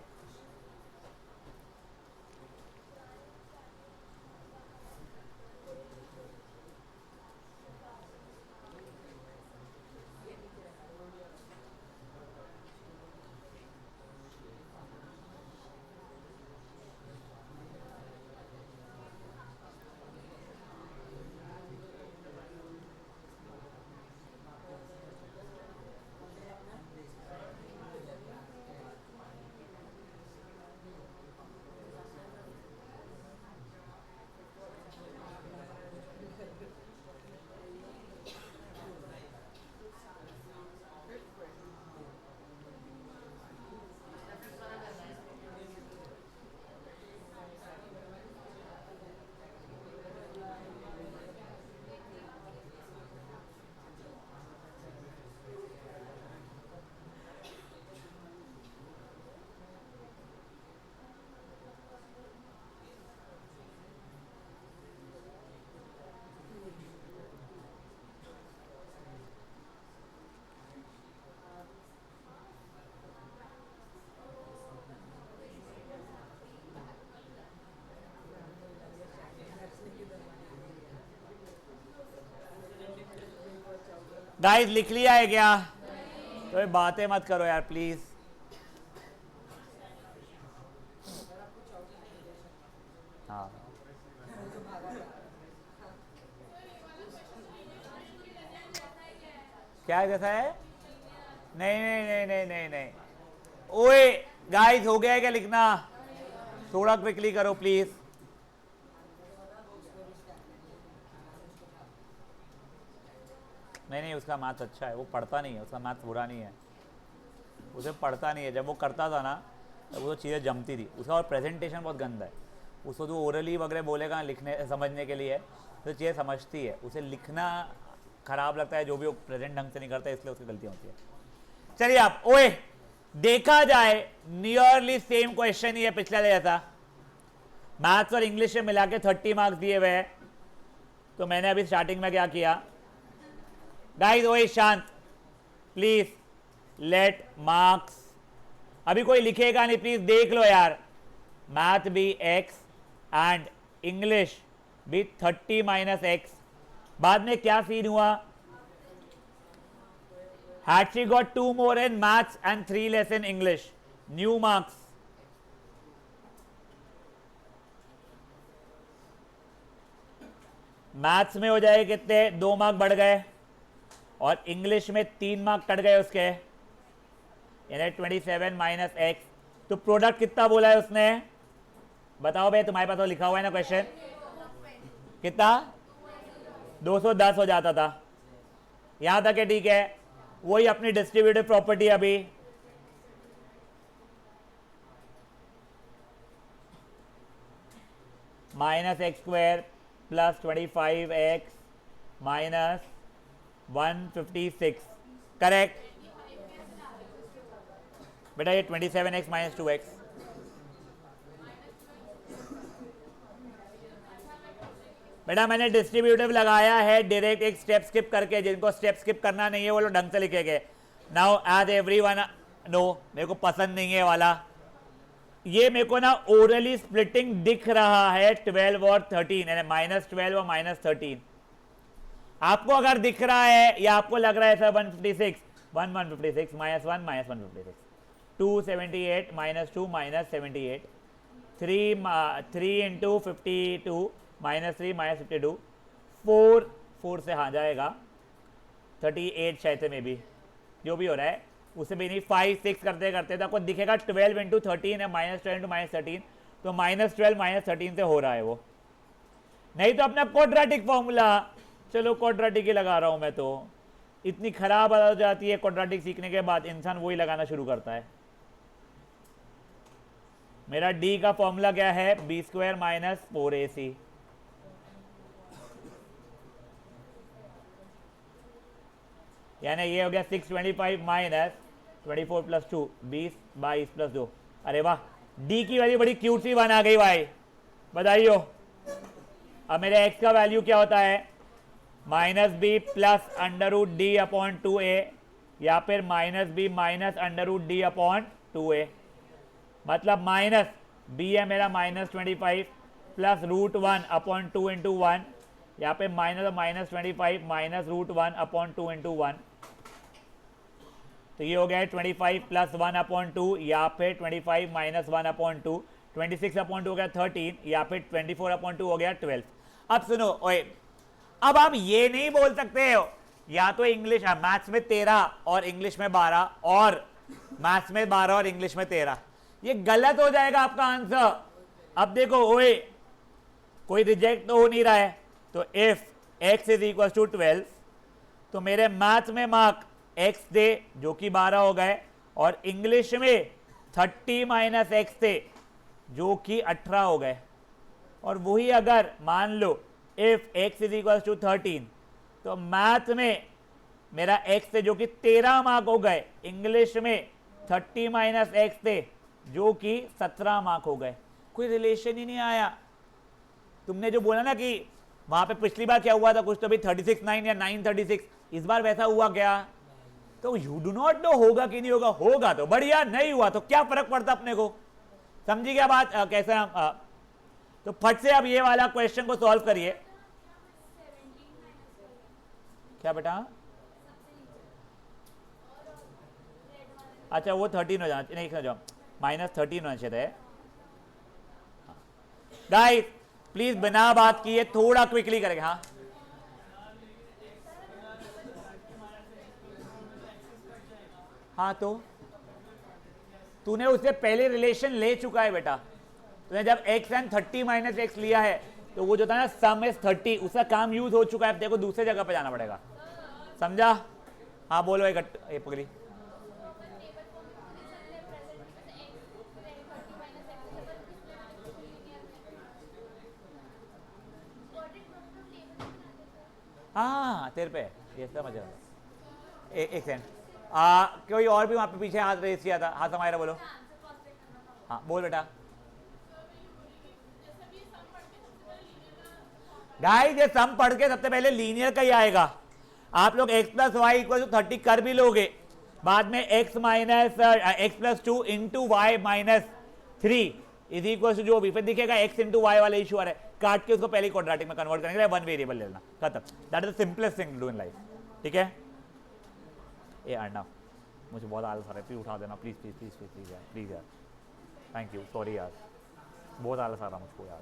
गाइस लिख लिया है क्या? तो ये बातें मत करो यार प्लीज। हाँ क्या जैसा है? नहीं नहीं नहीं नहीं नहीं नहीं। ओए गाइस हो गया है क्या लिखना? थोड़ा क्विकली करो प्लीज। नहीं नहीं उसका मैथ्स अच्छा है, वो पढ़ता नहीं है, उसका मैथ्स बुरा नहीं है, उसे पढ़ता नहीं है। जब वो करता था ना तब वो चीज़ें जमती थी। उसका और प्रेजेंटेशन बहुत गंदा है। उसको तो ओरली वगैरह बोलेगा लिखने समझने के लिए तो चीज़ें समझती है, उसे लिखना खराब लगता है। जो भी वो प्रेजेंट ढंग से नहीं करता है इसलिए उसकी गलतियाँ होती है। चलिए आप ओए देखा जाए नियरली सेम क्वेश्चन ही है पिछला जैसा। मैथ्स और इंग्लिश में मिला के 30 मार्क्स दिए हुए हैं। तो मैंने अभी स्टार्टिंग में क्या किया गाइस, ओए शांत प्लीज, लेट मार्क्स। अभी कोई लिखेगा नहीं प्लीज, देख लो यार। मैथ भी x एंड इंग्लिश भी 30 माइनस एक्स। बाद में क्या सीन हुआ? Had she got 2 more in maths and 3 less in English? New marks. Maths में हो जाए कितने? 2 मार्क बढ़ गए और इंग्लिश में 3 मार्क कट गए उसके, यानी 27 माइनस एक्स। तो प्रोडक्ट कितना बोला है उसने? बताओ भाई, तुम्हारे पास तो लिखा हुआ है ना क्वेश्चन। कितना? 210 हो जाता था। यहां तक है ठीक है। वही अपनी डिस्ट्रीब्यूटिव प्रॉपर्टी अभी minus x square plus 25x minus 156, correct बेटा? ये 27x माइनस 2x। बेटा मैंने डिस्ट्रीब्यूटिव लगाया है डायरेक्ट, एक स्टेप स्किप करके। जिनको स्टेप स्किप करना नहीं है वो लोग ढंग से लिखेंगे। नाउ एज एवरीवन नो, मेरे को पसंद नहीं है वाला। ये मेरे को ना ओरली स्प्लिटिंग दिख रहा है 12 और 13, यानी माइनस 12 और माइनस 13। आपको अगर दिख रहा है या आपको लग रहा है sir 156 156 minus 1 minus 156, 278 minus 2 minus 78, 3 into 52 minus 3 minus 52, 4 से हाँ जाएगा 38 शायद से, मे बी जो भी हो रहा है उससे भी नहीं। 5 6 करते करते तो आपको दिखेगा 12 इंटू 13 है माइनस 12 इंटू माइनस 13, तो माइनस 12 माइनस 13 से हो रहा है वो। नहीं तो अपना क्वाड्रेटिक फॉर्मूला, चलो क्वाड्रेटिक ही लगा रहा हूं मैं। तो इतनी खराब हो जाती है क्वाड्रेटिक सीखने के बाद, इंसान वही लगाना शुरू करता है। मेरा डी का फॉर्मूला क्या है? B square minus 4ac। यानी ये हो गया 625 माइनस 24 प्लस 2, 20 22 प्लस 2। अरे वाह, डी की वैल्यू बड़ी क्यूट सी वन आ गई भाई, बधाइयो। अब मेरे एक्स का वैल्यू क्या होता है? Minus b plus under root d upon 2a, या फिर minus b minus under root d upon 2a। मतलब माइनस बी है मेरा minus 25 plus root 1 upon 2 into 1, यहाँ पे minus 25 minus root 1 upon 2 into 1। तो ये हो गया 25 प्लस 1 अपॉन 2, या फिर 25 माइनस 1 अपॉन 2, 26 अपॉन 2 हो गया 13, या फिर 24 अपॉन 2 हो गया 12। अब सुनो ओए, अब आप ये नहीं बोल सकते हो या तो इंग्लिश मैथ्स में 13 और इंग्लिश में 12, और मैथ्स में 12 और इंग्लिश में 13। ये गलत हो जाएगा आपका आंसर। अब देखो ओए, कोई रिजेक्ट तो हो नहीं रहा है। तो if x is equal to 12, तो मेरे मैथ में मार्क x दे जो कि 12 हो गए, और इंग्लिश में 30 माइनस एक्स थे जो कि 18 हो गए। और वही अगर मान लो if x is equal to 13, तो मैथ में मेरा x थे जो कि 13 मार्क हो गए, इंग्लिश में 30 माइनस एक्स थे जो कि 17 मार्क हो गए। कोई रिलेशन ही नहीं आया। तुमने जो बोला ना कि वहां पे पिछली बार क्या हुआ था, कुछ तो भी 36 9 या 9 36, इस बार वैसा हुआ क्या? तो यू डू नॉट नो होगा कि नहीं होगा। होगा तो बढ़िया, नहीं हुआ तो क्या फर्क पड़ता अपने को? समझी क्या बात? कैसे हम तो फट से अब ये वाला क्वेश्चन को सॉल्व करिए। क्या बेटा? अच्छा वो 13 हो जाना नहीं, जाओ -13 होना चाहिए। गाइस प्लीज बिना बात किए थोड़ा क्विकली करेंगे। हाँ हाँ, तो तूने उससे पहले रिलेशन ले चुका है बेटा। तूने जब x एंड 30 माइनस एक्स लिया है तो वो जो था ना सम इज 30, उसका काम यूज हो चुका है, देखो दूसरे जगह पे जाना पड़ेगा। समझा? हाँ बोलो। ये पकड़ी। हाँ तेरे पे ये समझ रहा। एक सेकंड, कोई और भी वहां पे पीछे हाथ रेस किया था? हाथ हमारा बोलो। हाँ बोल बेटा। गाइस ये सम पढ़ के सबसे पहले लीनियर का ही आएगा। आप लोग x plus y equal to 30 कर भी लोगे, बाद में x minus x plus 2 into y minus 3 is equal to जो भी फिर दिखेगा x इंटू वाई वाला इशू आ रहा है, काट के उसको पहले क्वाड्रेटिक में कन्वर्ट करेंगे, वन वेरिएबल लेना, खत्म। That is the simplest thing to do in life. ठीक है? ए अर्णव मुझे बहुत आलस आ रहा है, प्लीज उठा देना, please please please please please यार, प्लीज यार, थैंक यू, सॉरी यार, बहुत आलस आ रहा मुझको यार।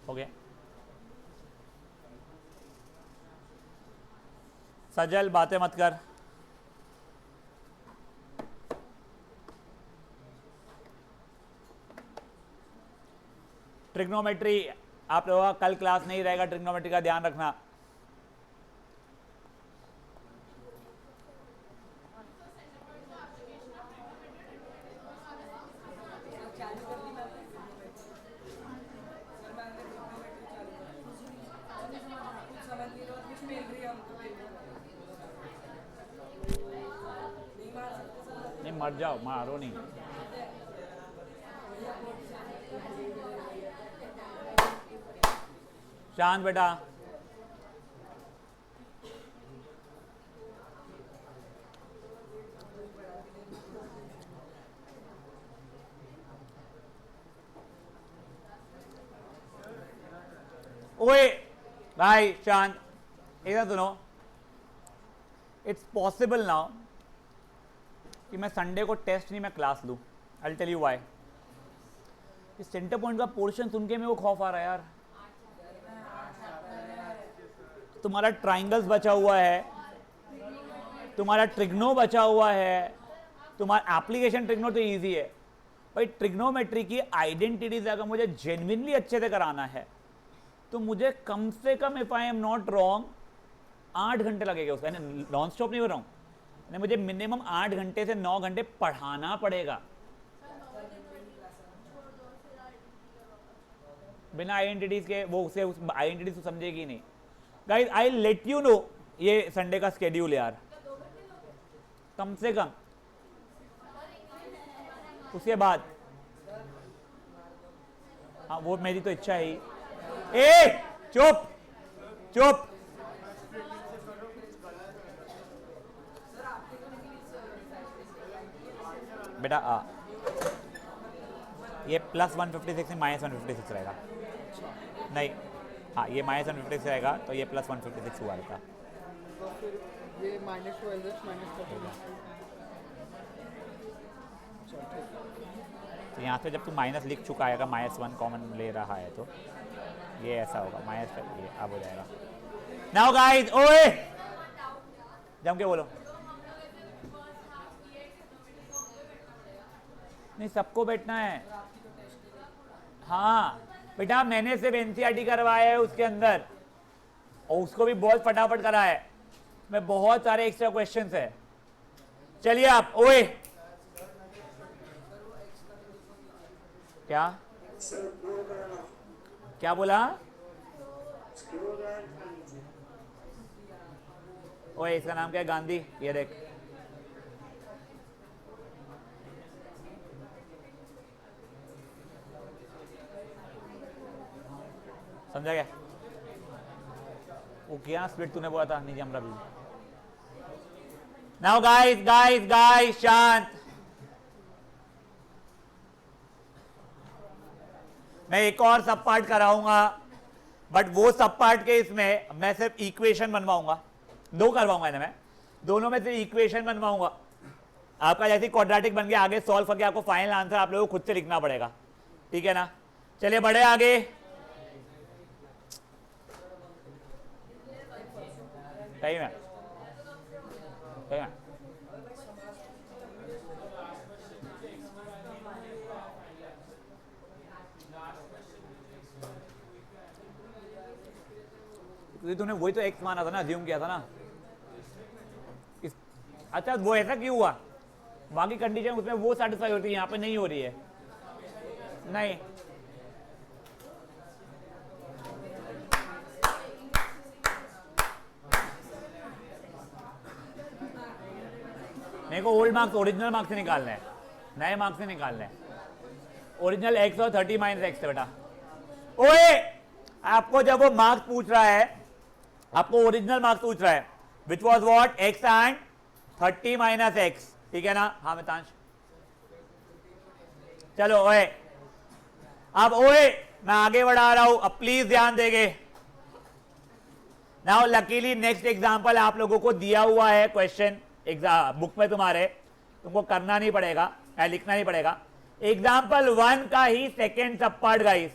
ओके सजल बातें मत कर। ट्रिग्नोमेट्री आप लोगों का कल क्लास नहीं रहेगा, ट्रिग्नोमेट्री का ध्यान रखना। नहीं मर जाओ, मारो नहीं। शांत बेटा। ओए भाई शांत, एक सुनो। इट्स पॉसिबल नाउ कि मैं संडे को टेस्ट नहीं मैं क्लास लूं। I will tell you why. इस सेंटर पॉइंट का पोर्शन सुन के मेरे को खौफ आ रहा है यार। तुम्हारा ट्राइंगल्स बचा हुआ है, तुम्हारा ट्रिग्नो बचा हुआ है, तुम्हारा एप्लीकेशन ट्रिग्नो तो इजी है भाई। ट्रिग्नोमेट्री की आइडेंटिटीज अगर मुझे जेन्युइनली अच्छे से कराना है तो मुझे कम से कम, if I am not wrong, 8 घंटे लगेगा उसका। नॉन स्टॉप नहीं हो रहा हूं, मुझे मिनिमम 8 घंटे से 9 घंटे पढ़ाना पड़ेगा। बिना आइडेंटिटीज के वो उसे उस आइडेंटिटीज को समझेगी नहीं। Guys I let you know ये संडे का स्केड्यूल यार, कम से कम उसके बाद। हाँ वो मेरी तो इच्छा है ही। ए चुप चुप। बेटा ये प्लस 156 में माइनस 156 रहेगा। नहीं हाँ ये माइनस 156 रहेगा तो ये प्लस 156 हुआ रहता। तो फिर ये -12 तो यहाँ पे जब तू माइनस लिख चुका है, -1 कॉमन ले रहा है तो ये ऐसा होगा, माइनस ये अब हो जाएगा। नाउ गाइस ओए जम के बोलो। नहीं सबको बैठना है। हाँ बेटा मैंने सिर्फ एनसीईआरटी करवाया है उसके अंदर, और उसको भी बहुत फटाफट करा है मैं, बहुत सारे एक्स्ट्रा क्वेश्चंस है। चलिए आप ओए क्या क्या बोला? ओए इसका नाम क्या है? गांधी। ये देख समझा क्या? वो क्या स्प्लिट तूने बोला था नीचे हमरा भी। नाउ गाइस गाइस गाइस शांत। मैं एक और सब पार्ट कराऊंगा, बट वो सब पार्ट के इसमें मैं सिर्फ इक्वेशन बनवाऊंगा, दो करवाऊंगा ना मैं, दोनों में सिर्फ इक्वेशन बनवाऊंगा। आपका जैसे क्वाड्रेटिक बन गया, आगे सॉल्व करके आपको फाइनल आंसर आप लोगों को खुद से लिखना पड़ेगा, ठीक है ना। चलिए बढ़े आगे। सही में सही में तूने वही तो एक्स माना था ना, अज्यूम किया था ना इस, अच्छा वो ऐसा क्यों हुआ, बाकी कंडीशन उसमें वो सेटिस्फाई होती है, यहाँ पे नहीं हो रही है। नहीं मेरे को ओल्ड मार्क्स ओरिजिनल मार्क्स से निकालने हैं, नए मार्क्स से निकालने हैं। ओरिजिनल एक्स और 30 माइनस एक्स है बेटा। ओए आपको जब वो मार्क्स पूछ रहा है, आपको ओरिजिनल मार्क्स पूछ रहा है, which was what x and 30 minus x, ठीक है ना। हाँ मितांश चलो ओए, अब ओए मैं आगे बढ़ा रहा हूं, अब प्लीज ध्यान देंगे। नाउ लकीली नेक्स्ट एग्जांपल आप लोगों को दिया हुआ है क्वेश्चन एग्जाम बुक में तुम्हारे, तुमको करना नहीं पड़ेगा, लिखना नहीं पड़ेगा। एग्जाम्पल 1 का ही सेकेंड सब पार्ट गाइस,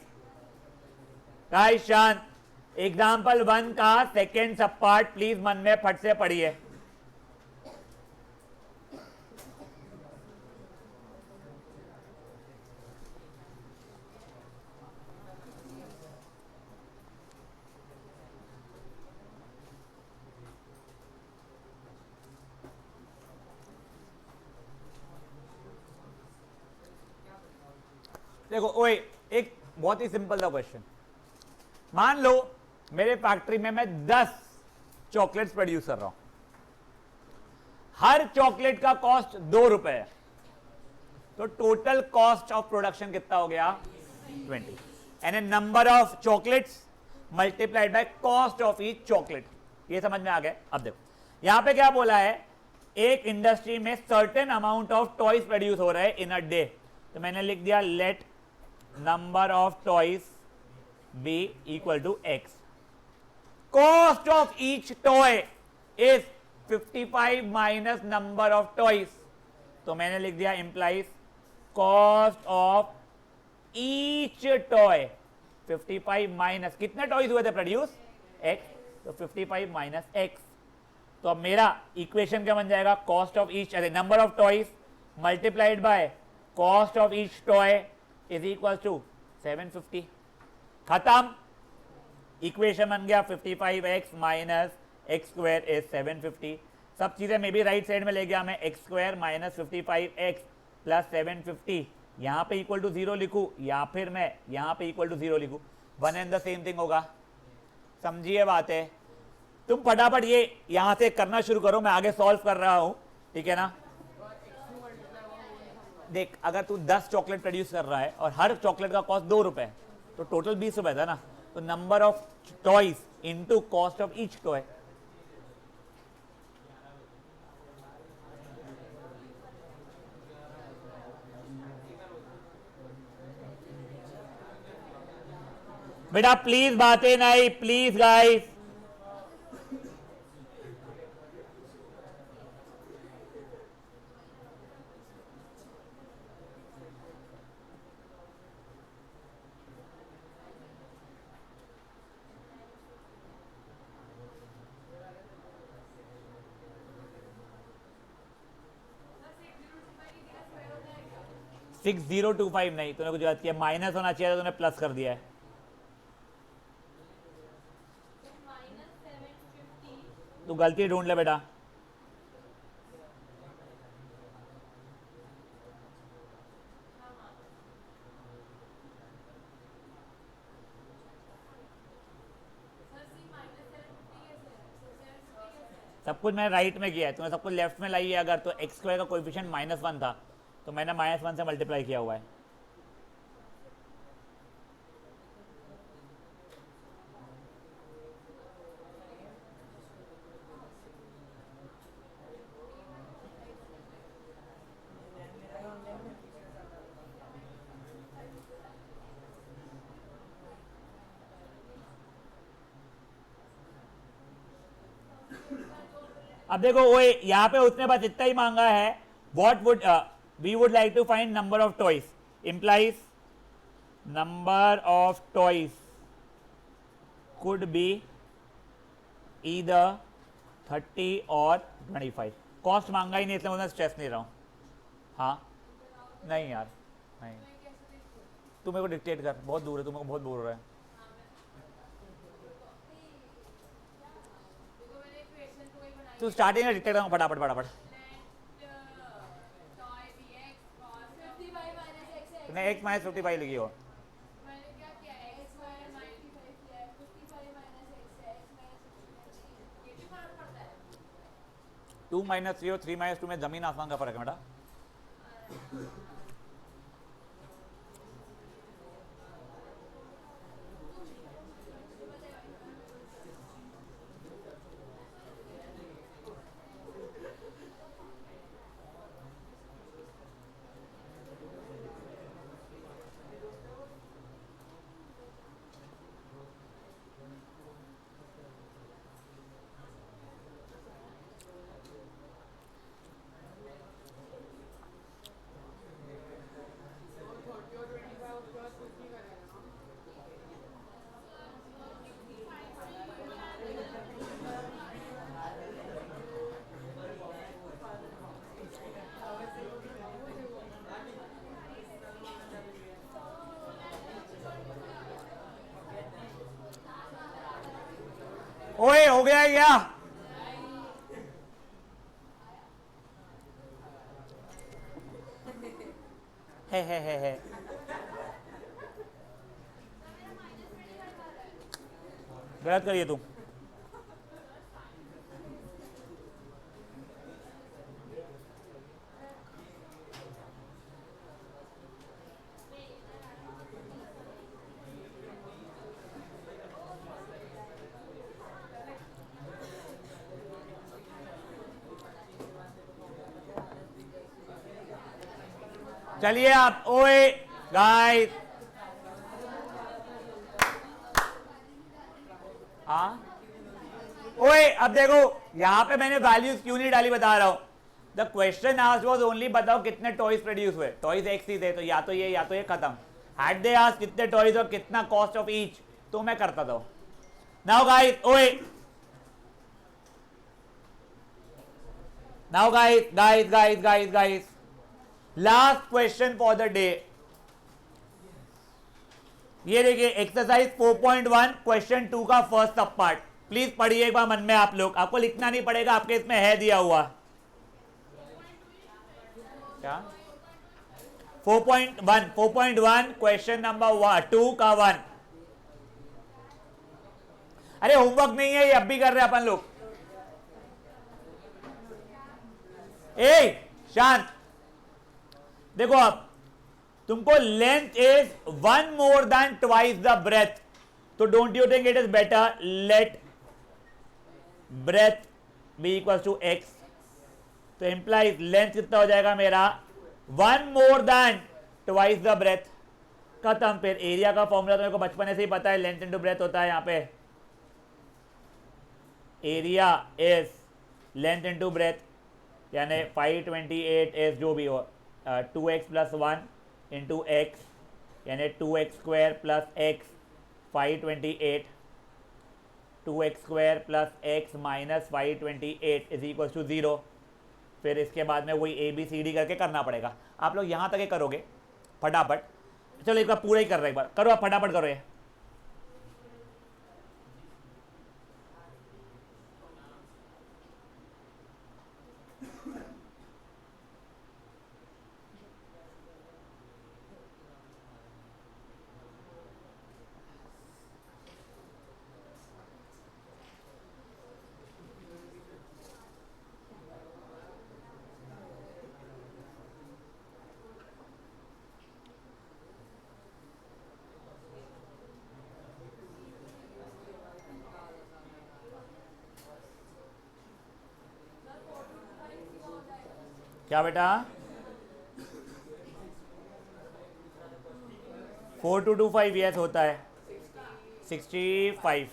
गाइस शांत। एग्जाम्पल 1 का सेकेंड सब पार्ट प्लीज मन में फट से पढ़िए। देखो ओए, एक बहुत ही सिंपल सा क्वेश्चन, मान लो मेरे फैक्ट्री में मैं 10 चॉकलेट्स प्रोड्यूस कर रहा हूं, हर चॉकलेट का कॉस्ट 2 रुपए है, तो टोटल कॉस्ट ऑफ प्रोडक्शन कितना हो गया 20, and A number of chocolates multiplied by cost of each chocolate. ये समझ में आ गया। अब देखो यहां पे क्या बोला है, एक इंडस्ट्री में certain amount of toys produce हो रहा है इन अ डे, तो मैंने लिख दिया let number of toys be equal to x, cost of each toy is 55 minus number of toys, तो मैंने लिख दिया implies cost of each toy 55 minus कितने टॉयज हुए थे प्रोड्यूस एक्स, तो 55 माइनस एक्स। तो अब मेरा इक्वेशन क्या बन जाएगा, कॉस्ट ऑफ ईच अरे number of toys multiplied by cost of each toy is equal to 750। खत्म, इक्वेशन बन गया 55x minus x square is 750। सब चीजें मे भी राइट साइड में ले गया मैं, x square minus 55x plus 750, यहां पे इक्वल टू 0 लिखूं या फिर मैं यहां पे इक्वल टू 0 लिखूं, one and the same thing होगा। समझिए बात है, तुम फटाफट ये यहां से करना शुरू करो, मैं आगे सॉल्व कर रहा हूं, ठीक है ना। देख अगर तू 10 चॉकलेट प्रोड्यूस कर रहा है और हर चॉकलेट का कॉस्ट 2 रुपए, तो टोटल 20 रुपए था ना, तो number of toys into cost of each toy. बेटा प्लीज बातें नहीं, प्लीज गाइस। सिक्स 6025 नहीं, तूने कुछ गलत किया, माइनस होना चाहिए, तूने प्लस कर दिया है। तू गलती ढूंढ ले बेटा। सब कुछ मैंने राइट में किया है, तूने सब कुछ लेफ्ट में लाई है। अगर तो एक्स स्क्वायर का कोएफिशिएंट -1 था, तो मैंने -1 से मल्टीप्लाई किया हुआ है। अब देखो वो यहाँ पे उसने बस इतना ही मांगा है, what would we would like to find number of toys, implies number of toys could be either 30 और 25। कॉस्ट मांगा ही नहीं इसलिए मैं स्ट्रेस नहीं रहा हूँ। हाँ नहीं यार नहीं, तू मेरे को डिक्टेट कर, बहुत दूर है, तू मेरे को बहुत बोल रहा है। तू स्टार्टिंग में डिक्टेट कर फटाफट फटाफट। नहीं एक्स माइनस 55 लिखी हो। 2 माइनस 3 और 3 माइनस 2 में जमीन आसमान का फर्क है बेटा। ओए हो गया क्या? है गलत करिए तुम। चलिए आप ओए गाइस, ओए अब देखो यहां पे मैंने वैल्यूज क्यों नहीं डाली बता रहा हूं। The question asked was only बताओ कितने टॉयज प्रोड्यूस हुए, टॉयज एक्स ही थे तो या तो ये खत्म। हैड दे आस्क्ड कितने टॉयज और कितना कॉस्ट ऑफ ईच तो मैं करता था। नाउ गाइस ओए now guys last question for the day. ये देखिए एक्सरसाइज 4.1 क्वेश्चन 2 का फर्स्ट सब पार्ट। प्लीज पढ़िए एक बार मन में आप लोग, आपको लिखना नहीं पड़ेगा, आपके इसमें है दिया हुआ। क्या 4.1 क्वेश्चन नंबर 2 का 1। अरे होमवर्क नहीं है ये, अब भी कर रहे हैं अपन लोग। ए शांत, देखो अब तुमको length is 1 more than twice the breadth, तो don't you think it is better let breadth be equal to X. तो इंप्लाइज लेंथ कितना हो जाएगा मेरा 1 more than twice the breadth. खत्म। फिर एरिया का फॉर्मूला तो मेरे को बचपन से ही पता है, लेंथ इनटू ब्रेथ होता है। यहां पे area is length into breadth, यानी 528 इज जो भी हो 2x प्लस 1 इंटू एक्स, यानी 2x square plus x 528, 2x square plus x minus 528 is equal to 0। फिर इसके बाद में वही ABCD करके करना पड़ेगा। आप लोग यहाँ तक ही करोगे फटाफट। चलो एक बार पूरा ही कर रहे, एक बार करो, आप फटाफट करो ये। क्या बेटा 4225 यस होता है 65।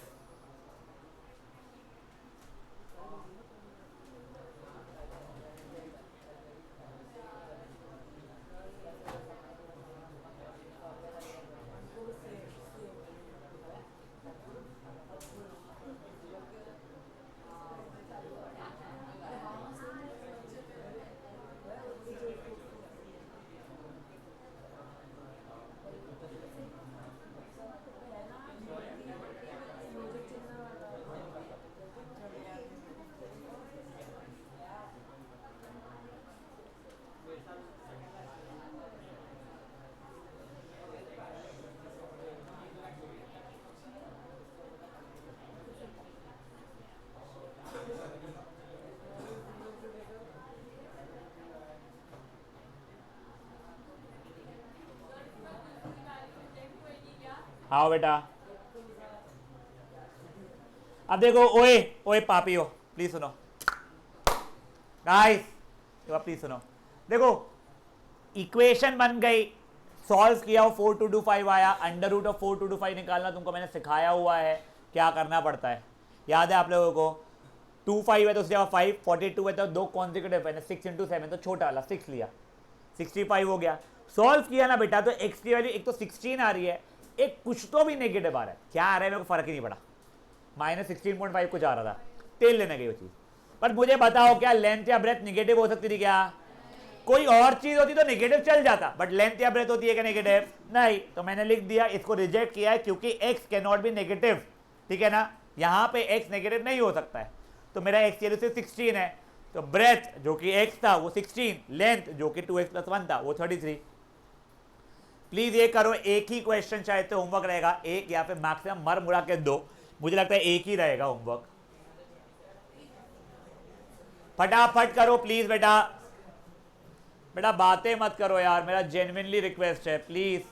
आओ बेटा, अब देखो, ओए ओए पापियो प्लीज सुनो गाइस, प्लीज सुनो। देखो इक्वेशन बन गई, सॉल्व किया, 4 2 2 5 आया, अंडर रूट ऑफ 4 2 2 5 निकालना तुमको मैंने सिखाया हुआ है क्या करना पड़ता है, याद है आप लोगों को। 2 5 है तो उसके बाद 5, 42 है तो दो कॉन्जिक्यूटिव है, 6 इंटू 7 तो छोटा वाला 6 लिया, 65 हो गया। सॉल्व किया ना बेटा तो एक्स की वैल्यू एक तो 16 आ रही है, एक कुछ तो भी नेगेटिव आ रहा है, क्या आ रहा है मेरे को फर्क ही नहीं पड़ा, -16.5 कुछ आ रहा था, तेल लेने गई वो चीज। पर मुझे बताओ क्या लेंथ या ब्रेथ नेगेटिव हो सकती थी क्या? कोई और चीज होती तो नेगेटिव चल जाता, बट लेंथ या ब्रेथ होती है क्या नेगेटिव? नहीं, तो मैंने लिख दिया, इसको रिजेक्ट किया है क्योंकि x can not be negative, ठीक है ना, यहां पे x नेगेटिव नहीं हो सकता है, तो मेरा x की वैल्यू से 16 है, तो ब्रेथ जो कि x था वो 16, लेंथ जो कि 2x + 1 था वो 33। प्लीज ये करो, एक ही क्वेश्चन शायद तो होमवर्क रहेगा, एक या फिर मैक्सिमम मर मुड़ा के 2, मुझे लगता है एक ही रहेगा होमवर्क। फटाफट करो प्लीज बेटा, बेटा बातें मत करो यार, मेरा जेन्युइनली रिक्वेस्ट है प्लीज।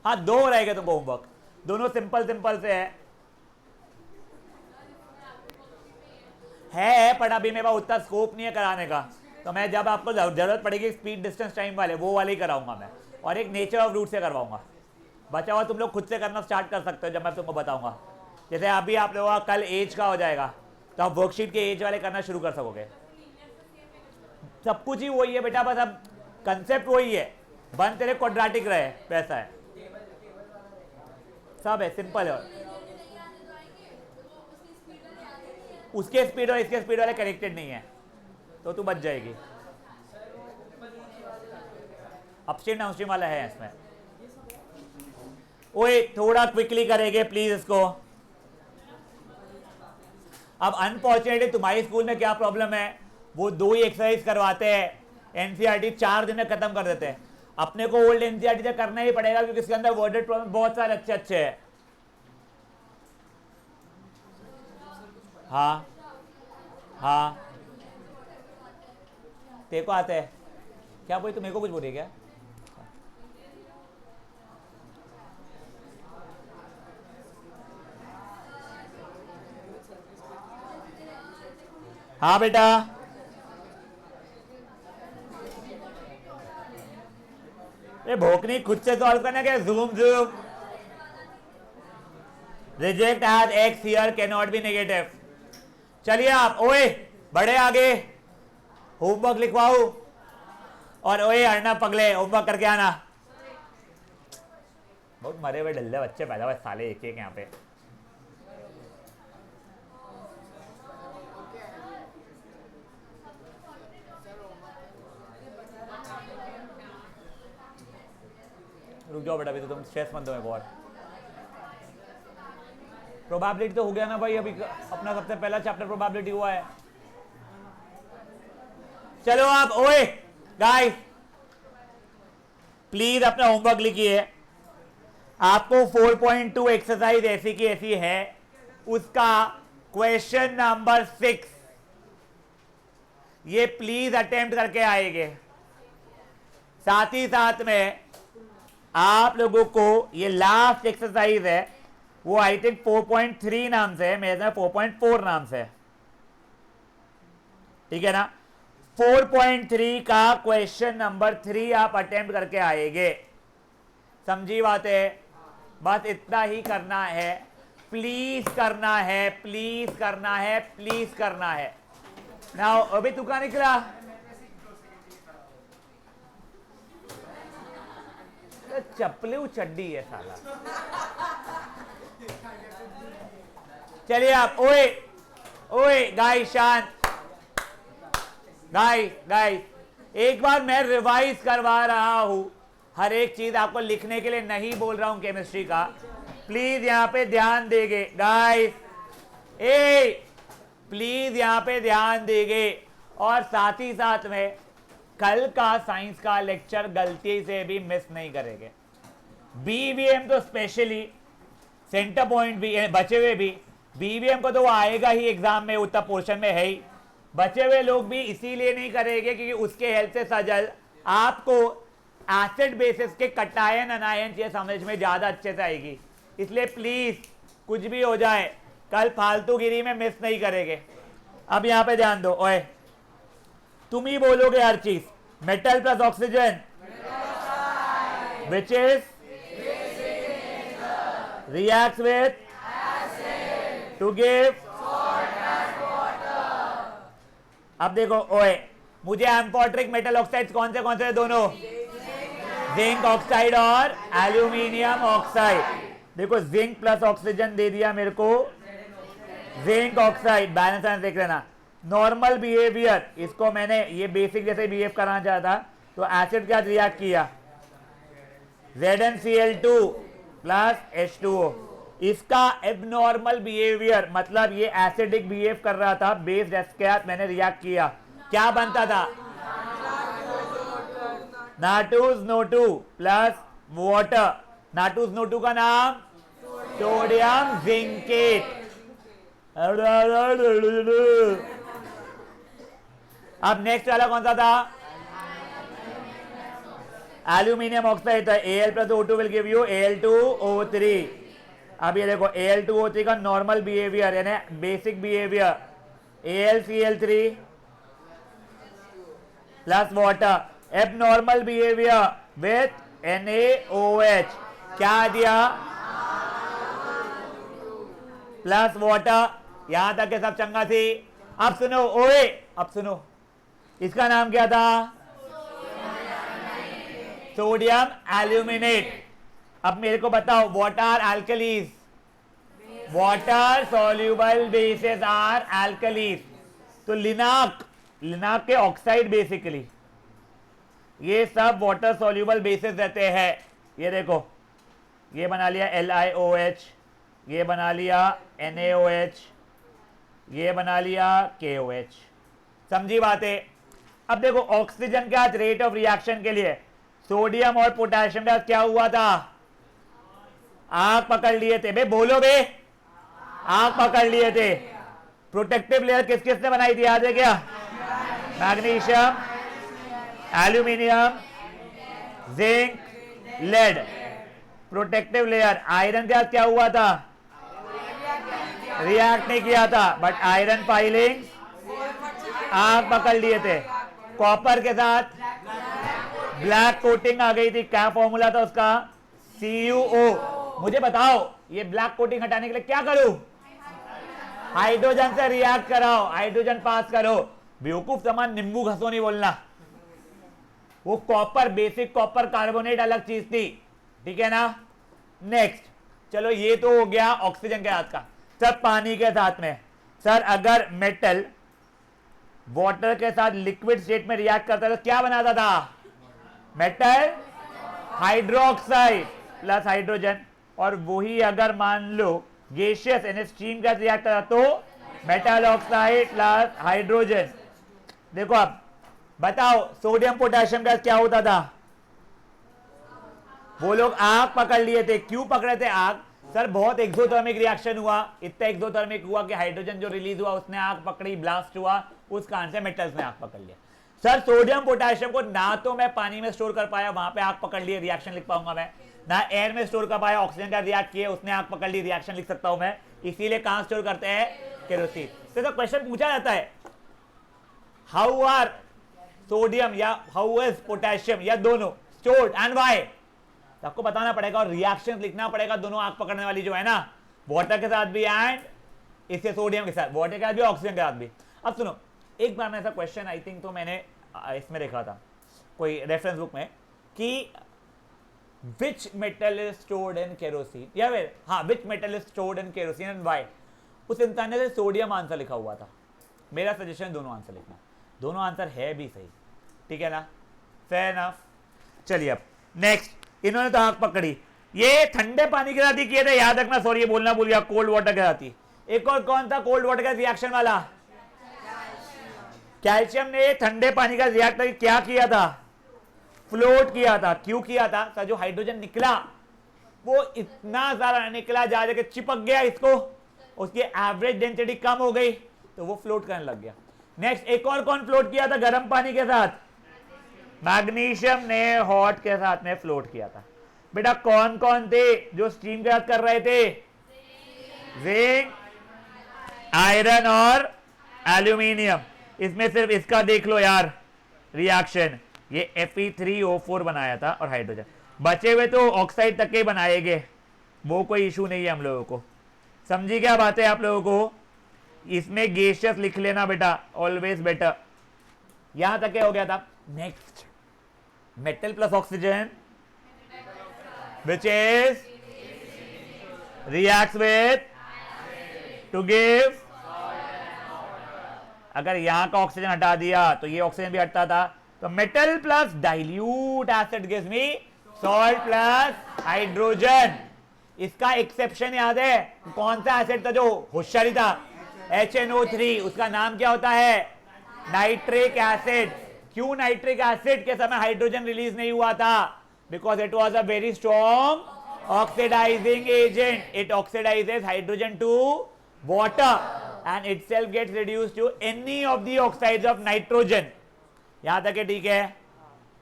हाँ 2 रहेगा तुमको होमवर्क, दोनों सिंपल सिंपल से है, पर अभी मेरे पास उतना स्कोप नहीं है कराने का, तो मैं जब आपको जरूरत पड़ेगी स्पीड डिस्टेंस टाइम वाले वो वाले ही कराऊंगा मैं, और एक नेचर ऑफ रूट से करवाऊंगा। बचा हुआ तुम लोग खुद से करना स्टार्ट कर सकते हो जब मैं तुमको बताऊंगा। जैसे अभी आप लोगों का कल एज का हो जाएगा तो आप वर्कशीट के एज वाले करना शुरू कर सकोगे। सब कुछ ही वही है बेटा, बस अब कंसेप्ट वही है, बन तेरे क्वाड्रेटिक रहे वैसा है, सब है, सिंपल है। उसके स्पीड और इसके स्पीड वाले कनेक्टेड नहीं है तो तू बच जाएगी, अपस्ट्रीम डाउनस्ट्रीम वाला है इसमें। ओए थोड़ा क्विकली करेंगे प्लीज इसको। अब अनफॉर्चुनेटली तुम्हारे स्कूल में क्या प्रॉब्लम है, वो 2 ही एक्सरसाइज करवाते हैं, एनसीईआरटी 4 दिन में खत्म कर देते हैं। अपने को ओल्ड एनसीईआरटी से करना ही पड़ेगा क्योंकि इसके अंदर वर्डेड प्रॉब्लम बहुत सारे अच्छे अच्छे हैं। हाँ हाँ तेरे को आते हैं क्या? बोली तो मेरे को कुछ बोली क्या? हाँ बेटा ये भोकनी खुद से सॉल्व करना क्या? Zoom zoom reject as x here can not be negative. चलिए आप ओए बड़े आगे होमवर्क लिखवाओ, और ओए अर्णव पगले होमवर्क करके आना। बहुत मरे हुए डल्ले बच्चे पैदा हुए साले एक एक यहाँ पे। रुक जाओ बेटा, अभी तो तुम स्ट्रेस मत दो मेरे को। और प्रोबेबिलिटी तो हो गया ना भाई, अभी अपना सबसे पहला चैप्टर प्रोबेबिलिटी हुआ है। चलो आप ओए गाइस प्लीज अपना होमवर्क लिखिए। आपको 4.2 एक्सरसाइज ऐसी की ऐसी है, उसका क्वेश्चन नंबर 6 ये प्लीज अटेम्प्ट करके आएंगे। साथ ही साथ में आप लोगों को ये लास्ट एक्सरसाइज है, वो आई थिंक 4.3 नाम से है, मेरे 4.4 नाम से, ठीक है ना। 4.3 का क्वेश्चन नंबर 3 आप अटेम्प्ट करके आएंगे, समझी बात है? बस इतना ही करना है, प्लीज करना है, प्लीज करना है, प्लीज करना है। नाउ अभी तू कहां निकला? चप्पले चड्डी है साला। चलिए आप ओए ओए गाइस शांत, गाइस एक बार मैं रिवाइज करवा रहा हूं, हर एक चीज आपको लिखने के लिए नहीं बोल रहा हूं केमिस्ट्री का, प्लीज यहां पे ध्यान देंगे गाइस, प्लीज यहां पे ध्यान देंगे। और साथ ही साथ में कल का साइंस का लेक्चर गलती से भी मिस नहीं करेंगे। बीवीएम तो स्पेशली, सेंटर पॉइंट भी बचे हुए भी, बीवीएम को तो वो आएगा ही एग्जाम में, उतना पोर्शन में है ही, बचे हुए लोग भी इसीलिए नहीं करेंगे क्योंकि उसके हेल्प से सजल आपको एसिड बेसिस के कटायन अनायन ये समझ में ज्यादा अच्छे से आएगी, इसलिए प्लीज कुछ भी हो जाए कल फालतूगिरी में मिस नहीं करेंगे। अब यहां पे ध्यान दो, ओए तुम ही बोलोगे हर चीज। Metal plus oxygen which is reacts with acid to give salt and water। अब देखो ओए, मुझे एम्फोटेरिक मेटल ऑक्साइड्स कौन से दोनों, जिंक ऑक्साइड और एल्यूमिनियम ऑक्साइड। देखो जिंक प्लस ऑक्सीजन दे दिया मेरे को, जिंक ऑक्साइड बैलेंस आयन देख लेना। नॉर्मल बिहेवियर, इसको मैंने ये बेसिक जैसे बिहेव कराना चाहता तो एसिड क्या रिएक्ट किया, ZnCl2 प्लस H2O। इसका एबनॉर्मल बिहेवियर मतलब ये एसिडिक बिहेव कर रहा था, बेस के साथ मैंने रिएक्ट किया, क्या बनता था, Na2SO2 प्लस वाटर। Na2SO2 का नाम सोडियम जिंकेट। अब नेक्स्ट वाला कौन सा था, एल्यूमिनियम ऑक्साइड था। Al plus O2 will give you Al2O3। अब ये देखो Al2O3 का नॉर्मल बिहेवियर यानी basic behaviour, AlCl3 plus water. Abnormal behaviour with NaOH, क्या दिया, प्लस वाटर। यहां तक के सब चंगा थी। अब सुनो ओए, अब सुनो, इसका नाम क्या था, सोडियम एल्यूमिनेट। अब मेरे को बताओ what are alkalis, water soluble bases are alkalis. तो लिनाक के ऑक्साइड बेसिकली ये सब वाटर सॉल्यूबल बेसिस रहते हैं। ये देखो ये बना लिया LiOH, ये बना लिया NaOH, ये बना लिया KOH। समझी बातें। अब देखो ऑक्सीजन के साथ रेट ऑफ रिएक्शन के लिए सोडियम और पोटेशियम का क्या हुआ था, आग पकड़ लिए थे। बे बोलो बे, आग पकड़ लिए थे। प्रोटेक्टिव लेयर किस किस ने बनाई थी, याद है क्या, magnesium, aluminium, zinc, lead. Protective layer. Iron के साथ क्या हुआ था, रिएक्ट नहीं किया था, बट आयरन फाइलिंग आग पकड़ लिए थे। कॉपर के साथ ब्लैक कोटिंग आ गई थी, क्या फॉर्मूला था उसका, CuO। मुझे बताओ ये ब्लैक कोटिंग हटाने के लिए क्या करूं, हाइड्रोजन से रिएक्ट कराओ, हाइड्रोजन पास करो। बेवकूफ समान नींबू घसो नहीं बोलना। वो कॉपर, बेसिक कॉपर कार्बोनेट अलग चीज थी, ठीक है ना। नेक्स्ट चलो ये तो हो गया ऑक्सीजन के साथ का। सर पानी के साथ में, सर अगर मेटल वाटर के साथ लिक्विड स्टेट में रिएक्ट करता तो क्या बनाता था, मेटल हाइड्रोक्साइड प्लस हाइड्रोजन। और वही अगर मान लो गैसियस यानी स्टीम का रिएक्ट करता तो मेटल ऑक्साइड प्लस हाइड्रोजन। देखो अब बताओ सोडियम पोटेशियम का क्या होता था, वो लोग आग पकड़ लिए थे। क्यों पकड़े थे आग, सर बहुत एक्सोथर्मिक रिएक्शन हुआ, इतना एक्सोथर्मिक हुआ कि हाइड्रोजन जो रिलीज हुआ उसने आग पकड़ी, ब्लास्ट हुआ, उस कारण से मेटल्स ने आग पकड़ लिया। सर सोडियम पोटेशियम को ना तो मैं पानी में स्टोर कर पाया, वहां पे आग पकड़ लिए, रिएक्शन लिख पाऊंगा मैं, ना एयर में स्टोर कर पाया, ऑक्सीजन का रिएक्ट किए, उसने आग पकड़ ली, रिएक्शन लिख सकता हूं मैं। इसीलिए कहां स्टोर करते हैं, केरोसिन। तो क्वेश्चन पूछा जाता है हाउ आर सोडियम या हाउ इज पोटेशियम या दोनों स्टोर्ड एंड व्हाई, आपको बताना पड़ेगा और रिएक्शन लिखना पड़ेगा। दोनों आग पकड़ने वाली जो है ना, वाटर के साथ भी एंड इससे सोडियम के साथ, वाटर के साथ भी ऑक्सीजन के साथ भी। अब सुनो, एक बार में ऐसा क्वेश्चन आई थिंक तो मैंने इसमें देखा था कोई रेफरेंस बुक में कि which metal is stored in kerosene, या फिर हाँ which metal is stored in kerosene and why. उस इंसान ने सोडियम आंसर लिखा हुआ था। मेरा सजेशन दोनों आंसर लिखना, दोनों आंसर है भी सही, ठीक है ना, फेयर एनफ। चलिए अब नेक्स्ट, इन्होंने तो आग पकड़ी, ये ठंडे पानी के साथ ही किए थे, याद रखना, सॉरी ये बोलना भूल गया, कोल्ड वाटर के साथ ही। एक और कौन था कोल्ड वाटर का रिएक्शन वाला, कैल्शियम ने ठंडे पानी का रिएक्ट करके क्या किया था, फ्लोट किया था। क्यों किया था, सर जो हाइड्रोजन निकला वो इतना सारा निकला जा जाके चिपक गया इसको, उसकी एवरेज डेंसिटी कम हो गई तो वो फ्लोट करने लग गया। नेक्स्ट एक और कौन फ्लोट किया था गर्म पानी के साथ, मैग्नीशियम ने हॉट के साथ में फ्लोट किया था। बेटा कौन कौन थे जो स्ट्रीम के साथ कर रहे थे? जिंक, आयरन और एल्यूमिनियम। इसमें सिर्फ इसका देख लो यार रिएक्शन, ये Fe3O4 बनाया था और हाइड्रोजन, बचे हुए तो ऑक्साइड तक के बनाएंगे, वो कोई इशू नहीं है हम लोगों को। समझी क्या बात है आप लोगों को? इसमें गैसियस लिख लेना बेटा, ऑलवेज बेटर। यहां तक क्या हो गया था? Next, metal plus oxygen which is reacts with to give, अगर यहां का ऑक्सीजन हटा दिया तो ये ऑक्सीजन भी हटता था, तो metal plus dilute acid gives me salt plus hydrogen. इसका एक्सेप्शन याद है? कौन सा एसिड था जो होशियारी था? HNO3, उसका नाम क्या होता है? Nitric acid. क्यों नाइट्रिक एसिड के समय हाइड्रोजन रिलीज नहीं हुआ था? Because it was a very strong oxidizing agent. It oxidizes hydrogen to water and itself gets reduced to any of the oxides of nitrogen. यहां तक है ठीक है?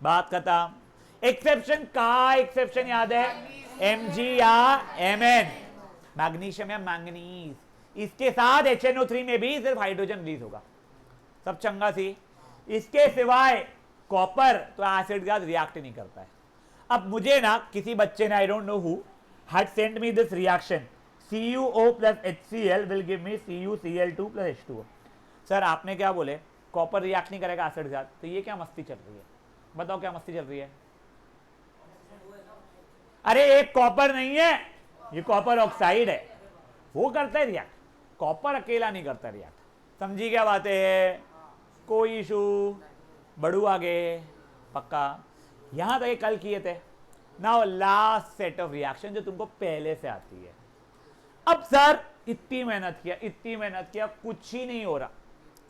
बात खत्म। एक्सेप्शन का एक्सेप्शन याद है? Mg या Mn, मैग्नीशियम या मैंगनीज। इसके साथ HNO3 में भी सिर्फ हाइड्रोजन रिलीज होगा, सब चंगा सी। इसके सिवाय कॉपर तो एसिड गैस रिएक्ट नहीं करता है। अब मुझे ना किसी बच्चे ने, I don't know who, had sent me this reaction, CuO plus HCl will give me CuCl2 plus H2O। Sir आपने क्या बोले? कॉपर रिएक्ट नहीं करेगा एसिड के साथ, तो ये क्या मस्ती चल रही है? बताओ क्या मस्ती चल रही है? अरे एक कॉपर नहीं है, ये कॉपर ऑक्साइड है, वो करता है रिएक्ट, कॉपर अकेला नहीं करता रिएक्ट। समझी क्या बात है? कोई इशू? बढ़ू आगे पक्का। यहां तक कल किए थे। Now last set of reaction जो तुमको पहले से आती है। अब सर इतनी मेहनत किया, कुछ ही नहीं हो रहा,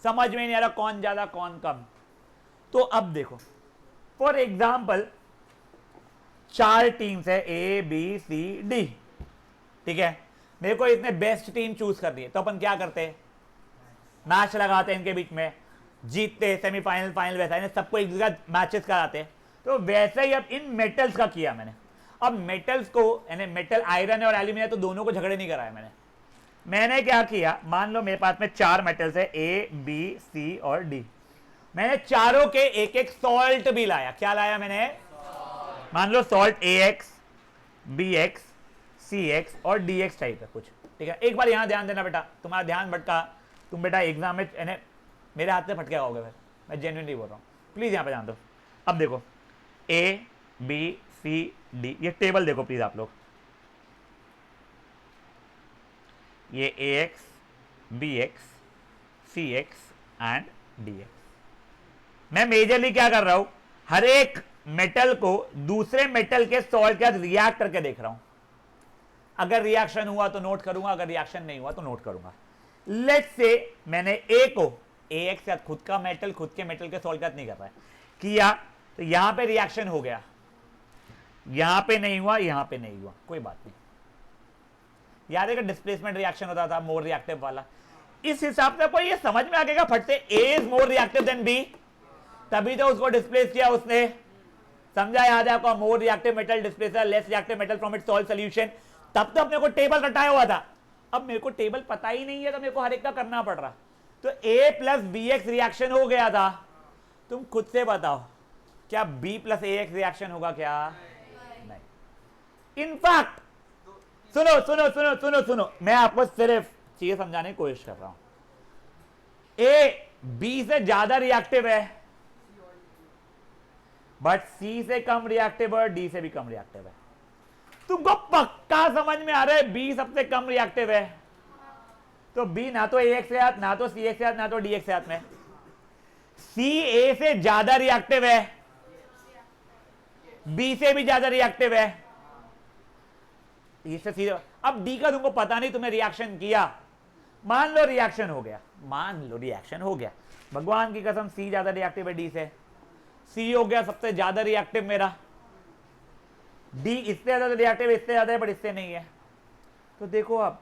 समझ में नहीं आ रहा कौन ज्यादा कौन कम। तो अब देखो, फॉर एग्जाम्पल 4 टीम्स है, A B C D, ठीक है? मेरे को इसने बेस्ट टीम चूज कर दी है, तो अपन क्या करते हैं? मैच लगाते हैं इनके बीच में, जीतते सेमीफाइनल फाइनल, वैसा इन्हें सबको एक जगह मैचेस कराते हैं। तो वैसे ही अब इन मेटल्स का किया मैंने। अब मेटल्स को, यानी मेटल आयरन और एल्यूमिनियम, तो दोनों को झगड़े नहीं कराया मैंने क्या किया? मान लो मेरे पास में 4 मेटल्स है, A B C और D। मैंने चारों के एक एक सॉल्ट भी लाया। क्या लाया मैंने? मान लो सॉल्ट AX, BX, CX और DX टाइप है कुछ, ठीक है? एक बार यहां ध्यान देना बेटा, तुम्हारा ध्यान भटका, तुम बेटा एग्जाम में मेरे हाथ से फटके आओगे, फिर मैं जेन्युइनली बोल रहा हूं, प्लीज यहां पे ध्यान दो। अब देखो A B C D, ये टेबल देखो प्लीज आप लोग, ये AX, BX, CX and DX। मैं मेजरली क्या कर रहा हूं? हर एक मेटल को दूसरे मेटल के सॉल्ट के साथ रिएक्ट करके देख रहा हूं। अगर रिएक्शन हुआ तो नोट करूंगा, अगर रिएक्शन नहीं हुआ तो नोट करूंगा। लेट्स से मैंने A को AX के साथ, खुद का मेटल खुद के मेटल के सॉल्ट के साथ नहीं कर रहा है, किया तो यहां पे रिएक्शन हो गया, यहां पे नहीं हुआ, यहां पे नहीं हुआ, कोई बात नहीं। याद है कि डिस्प्लेसमेंट रिएक्शन होता था मोर रिएक्टिव वाला। इस हिसाब से कोई ये समझ में आ गया फट से A is more reactive than B, तभी तो उसको डिस्प्लेस किया उसने। समझा? याद है आपको? More reactive metal displace less reactive metal from its salt solution. तब तो अपने को टेबल रटाया हुआ था, अब मेरे को टेबल पता ही नहीं है, तो मेरे को हर एक का करना पड़ रहा। तो A प्लस BX रिएक्शन हो गया था, तुम खुद से बताओ क्या B प्लस AX रिएक्शन होगा? क्या नहीं। इनफैक्ट सुनो सुनो सुनो सुनो सुनो, मैं आपको सिर्फ चीजें समझाने की कोशिश कर रहा हूं। A B से ज्यादा रिएक्टिव है, बट C से कम रिएक्टिव और D से भी कम रिएक्टिव है। तुमको पक्का समझ में आ रहा है B सबसे कम रिएक्टिव है, तो B ना तो AX के साथ, ना तो CX के साथ, ना तो DX के साथ में। C A से ज्यादा रिएक्टिव है, B से भी ज्यादा रिएक्टिव है, इससे सीधे। अब D का तुमको पता नहीं, तुमने रिएक्शन किया, मान लो रिएक्शन हो गया, मान लो रिएक्शन हो गया, भगवान की कसम C ज्यादा रिएक्टिव है D से, C हो गया सबसे ज्यादा रिएक्टिव मेरा, D इससे ज्यादा रिएक्टिव, इससे ज्यादा है बट इससे नहीं है। तो देखो अब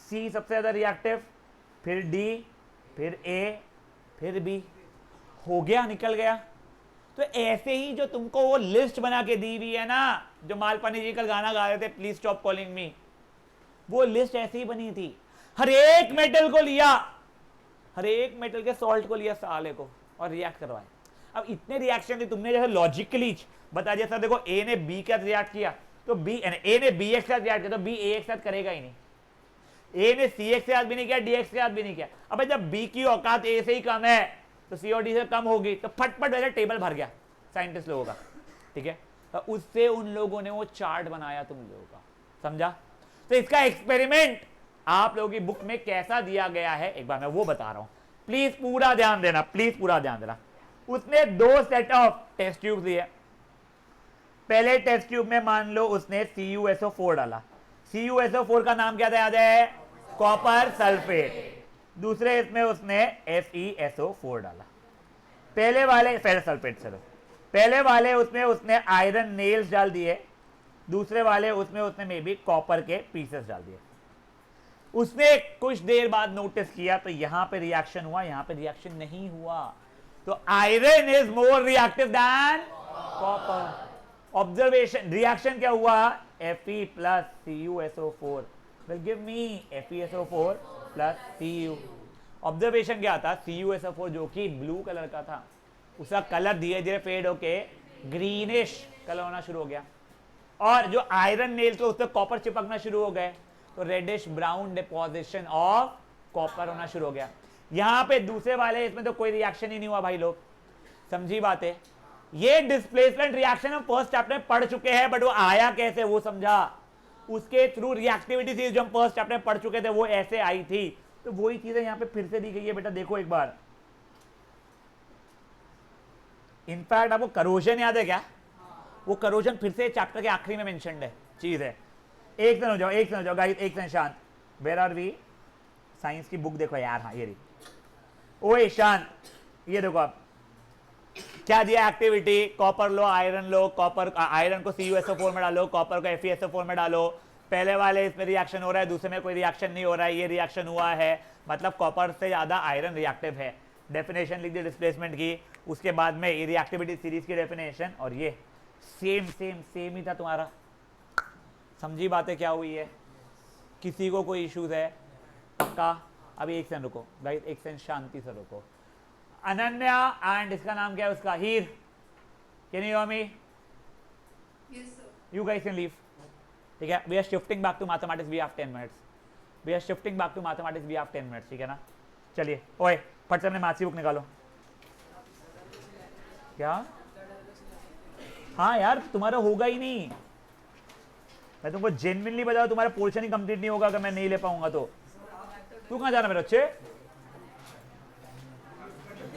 C सबसे ज्यादा रिएक्टिव, फिर D, फिर A, फिर B, हो गया, निकल गया। तो ऐसे ही जो तुमको वो लिस्ट बना के दी हुई है ना, जो मालपानी जी कल गाना गा रहे थे प्लीज स्टॉप कॉलिंग मी, वो लिस्ट ऐसे ही बनी थी। हर एक मेटल को लिया, हर एक मेटल के सॉल्ट को लिया साले को और रिएक्ट करवाए। अब इतने रिएक्शन थे तुमने जैसे लॉजिकली बता, जैसा देखो ए ने बी के साथ रिएक्ट किया तो बी, ए ने बी एक्स के साथ रिएक्ट किया तो बी ए के साथ करेगा ही नहीं। ए ने सी एक्स के साथ भी नहीं किया, डी एक्स के साथ भी नहीं किया। अब जब बी की औकात ए से ही कम है तो सी और डी से कम होगी, तो फटफट वैसे टेबल भर गया साइंटिस्ट लोगों का, ठीक है। तो उससे उन लोगों ने वो चार्ट बनाया तुम लोगों का, समझा। तो इसका एक्सपेरिमेंट आप लोगों की बुक में कैसा दिया गया है एक बार मैं वो बता रहा हूं, प्लीज पूरा ध्यान देना, प्लीज पूरा ध्यान देना। उसने 2 सेट ऑफ टेस्ट ट्यूब दिए। पहले टेस्ट ट्यूब में मान लो उसने CuSO4 डाला। CuSO4 का नाम क्या था याद है? Copper sulphate. दूसरे इसमें उसने FeSO4 डाला। पहले वाले फेरस सल्फेट, चलो पहले वाले उसमें उसने आयरन नेल्स डाल दिए, दूसरे वाले उसमें उसने मे बी कॉपर के पीसेस डाल दिए। उसने कुछ देर बाद नोटिस किया तो यहां पे रिएक्शन हुआ, यहां पे रिएक्शन नहीं हुआ। तो iron is more reactive than copper. Observation, reaction क्या हुआ? Fe plus CuSO4 will give me FeSO4 plus Cu। Observation क्या था? CuSO4 जो कि ब्लू कलर का था, उसका कलर धीरे धीरे फेड होके ग्रीनिश कलर होना शुरू हो गया, और जो आयरन नेल थे उस पर कॉपर चिपकना शुरू हो गए, तो reddish brown deposition of copper होना शुरू हो गया। यहां पे दूसरे वाले इसमें तो कोई रिएक्शन ही नहीं हुआ भाई लोग, समझी बात है। ये डिस्प्लेसमेंट रिएक्शन हम फर्स्ट चैप्टर में पढ़ चुके हैं, बट वो आया कैसे वो समझा, उसके थ्रू रिएक्टिविटी थी जो हम फर्स्ट चैप्टर में पढ़ चुके थे वो ऐसे आई थी। तो वही चीजें यहां पे फिर से दी गई है बेटा, देखो एक बार। इनफैक्ट आपको करोजन याद है क्या? वो करोजन फिर से चैप्टर के आखिरी में मेंशन्ड है चीज है। एक दिन हो जाओ, एक दिन हो जाओ गाइस, एक दिन शांत। Where are we? साइंस की बुक देखो यार, हाँ ये रही। ओए शांत, ये देखो आप क्या दिया एक्टिविटी, कॉपर लो, आयरन लो, कॉपर आयरन को CuSO4 में डालो, कॉपर को FeSO4 में डालो। पहले वाले इसमें रिएक्शन हो रहा है, दूसरे में कोई रिएक्शन नहीं हो रहा है, ये रिएक्शन हुआ है, मतलब कॉपर से ज्यादा आयरन रिएक्टिव है। डेफिनेशन लिख दी डिस्प्लेसमेंट की, उसके बाद में ये रिएक्टिविटी सीरीज की डेफिनेशन, और ये सेम सेम सेम ही था तुम्हारा। समझी बातें क्या हुई है? किसी को कोई इश्यूज है? पक्का? अभी एक सेकंड रुको गाइस, एक सेकंड शांति से रुको। अनन्या एंड इसका नाम क्या है उसका? Heer, can you hear me? Yes, sir. You guys can leave, ठीक है। We are shifting back to mathematics, we have 10 minutes. We are shifting back to mathematics, we have 10 minutes, ठीक है ना। चलिए ओए फट से अपने मैथ्स की बुक निकालो। क्या? हाँ यार तुम्हारा होगा ही नहीं, मैं तुमको जेन्युइनली बता, तुम्हारा पोर्शन ही कंप्लीट नहीं होगा अगर मैं नहीं ले पाऊंगा तो। तू कहां जाना मेरे बच्चे?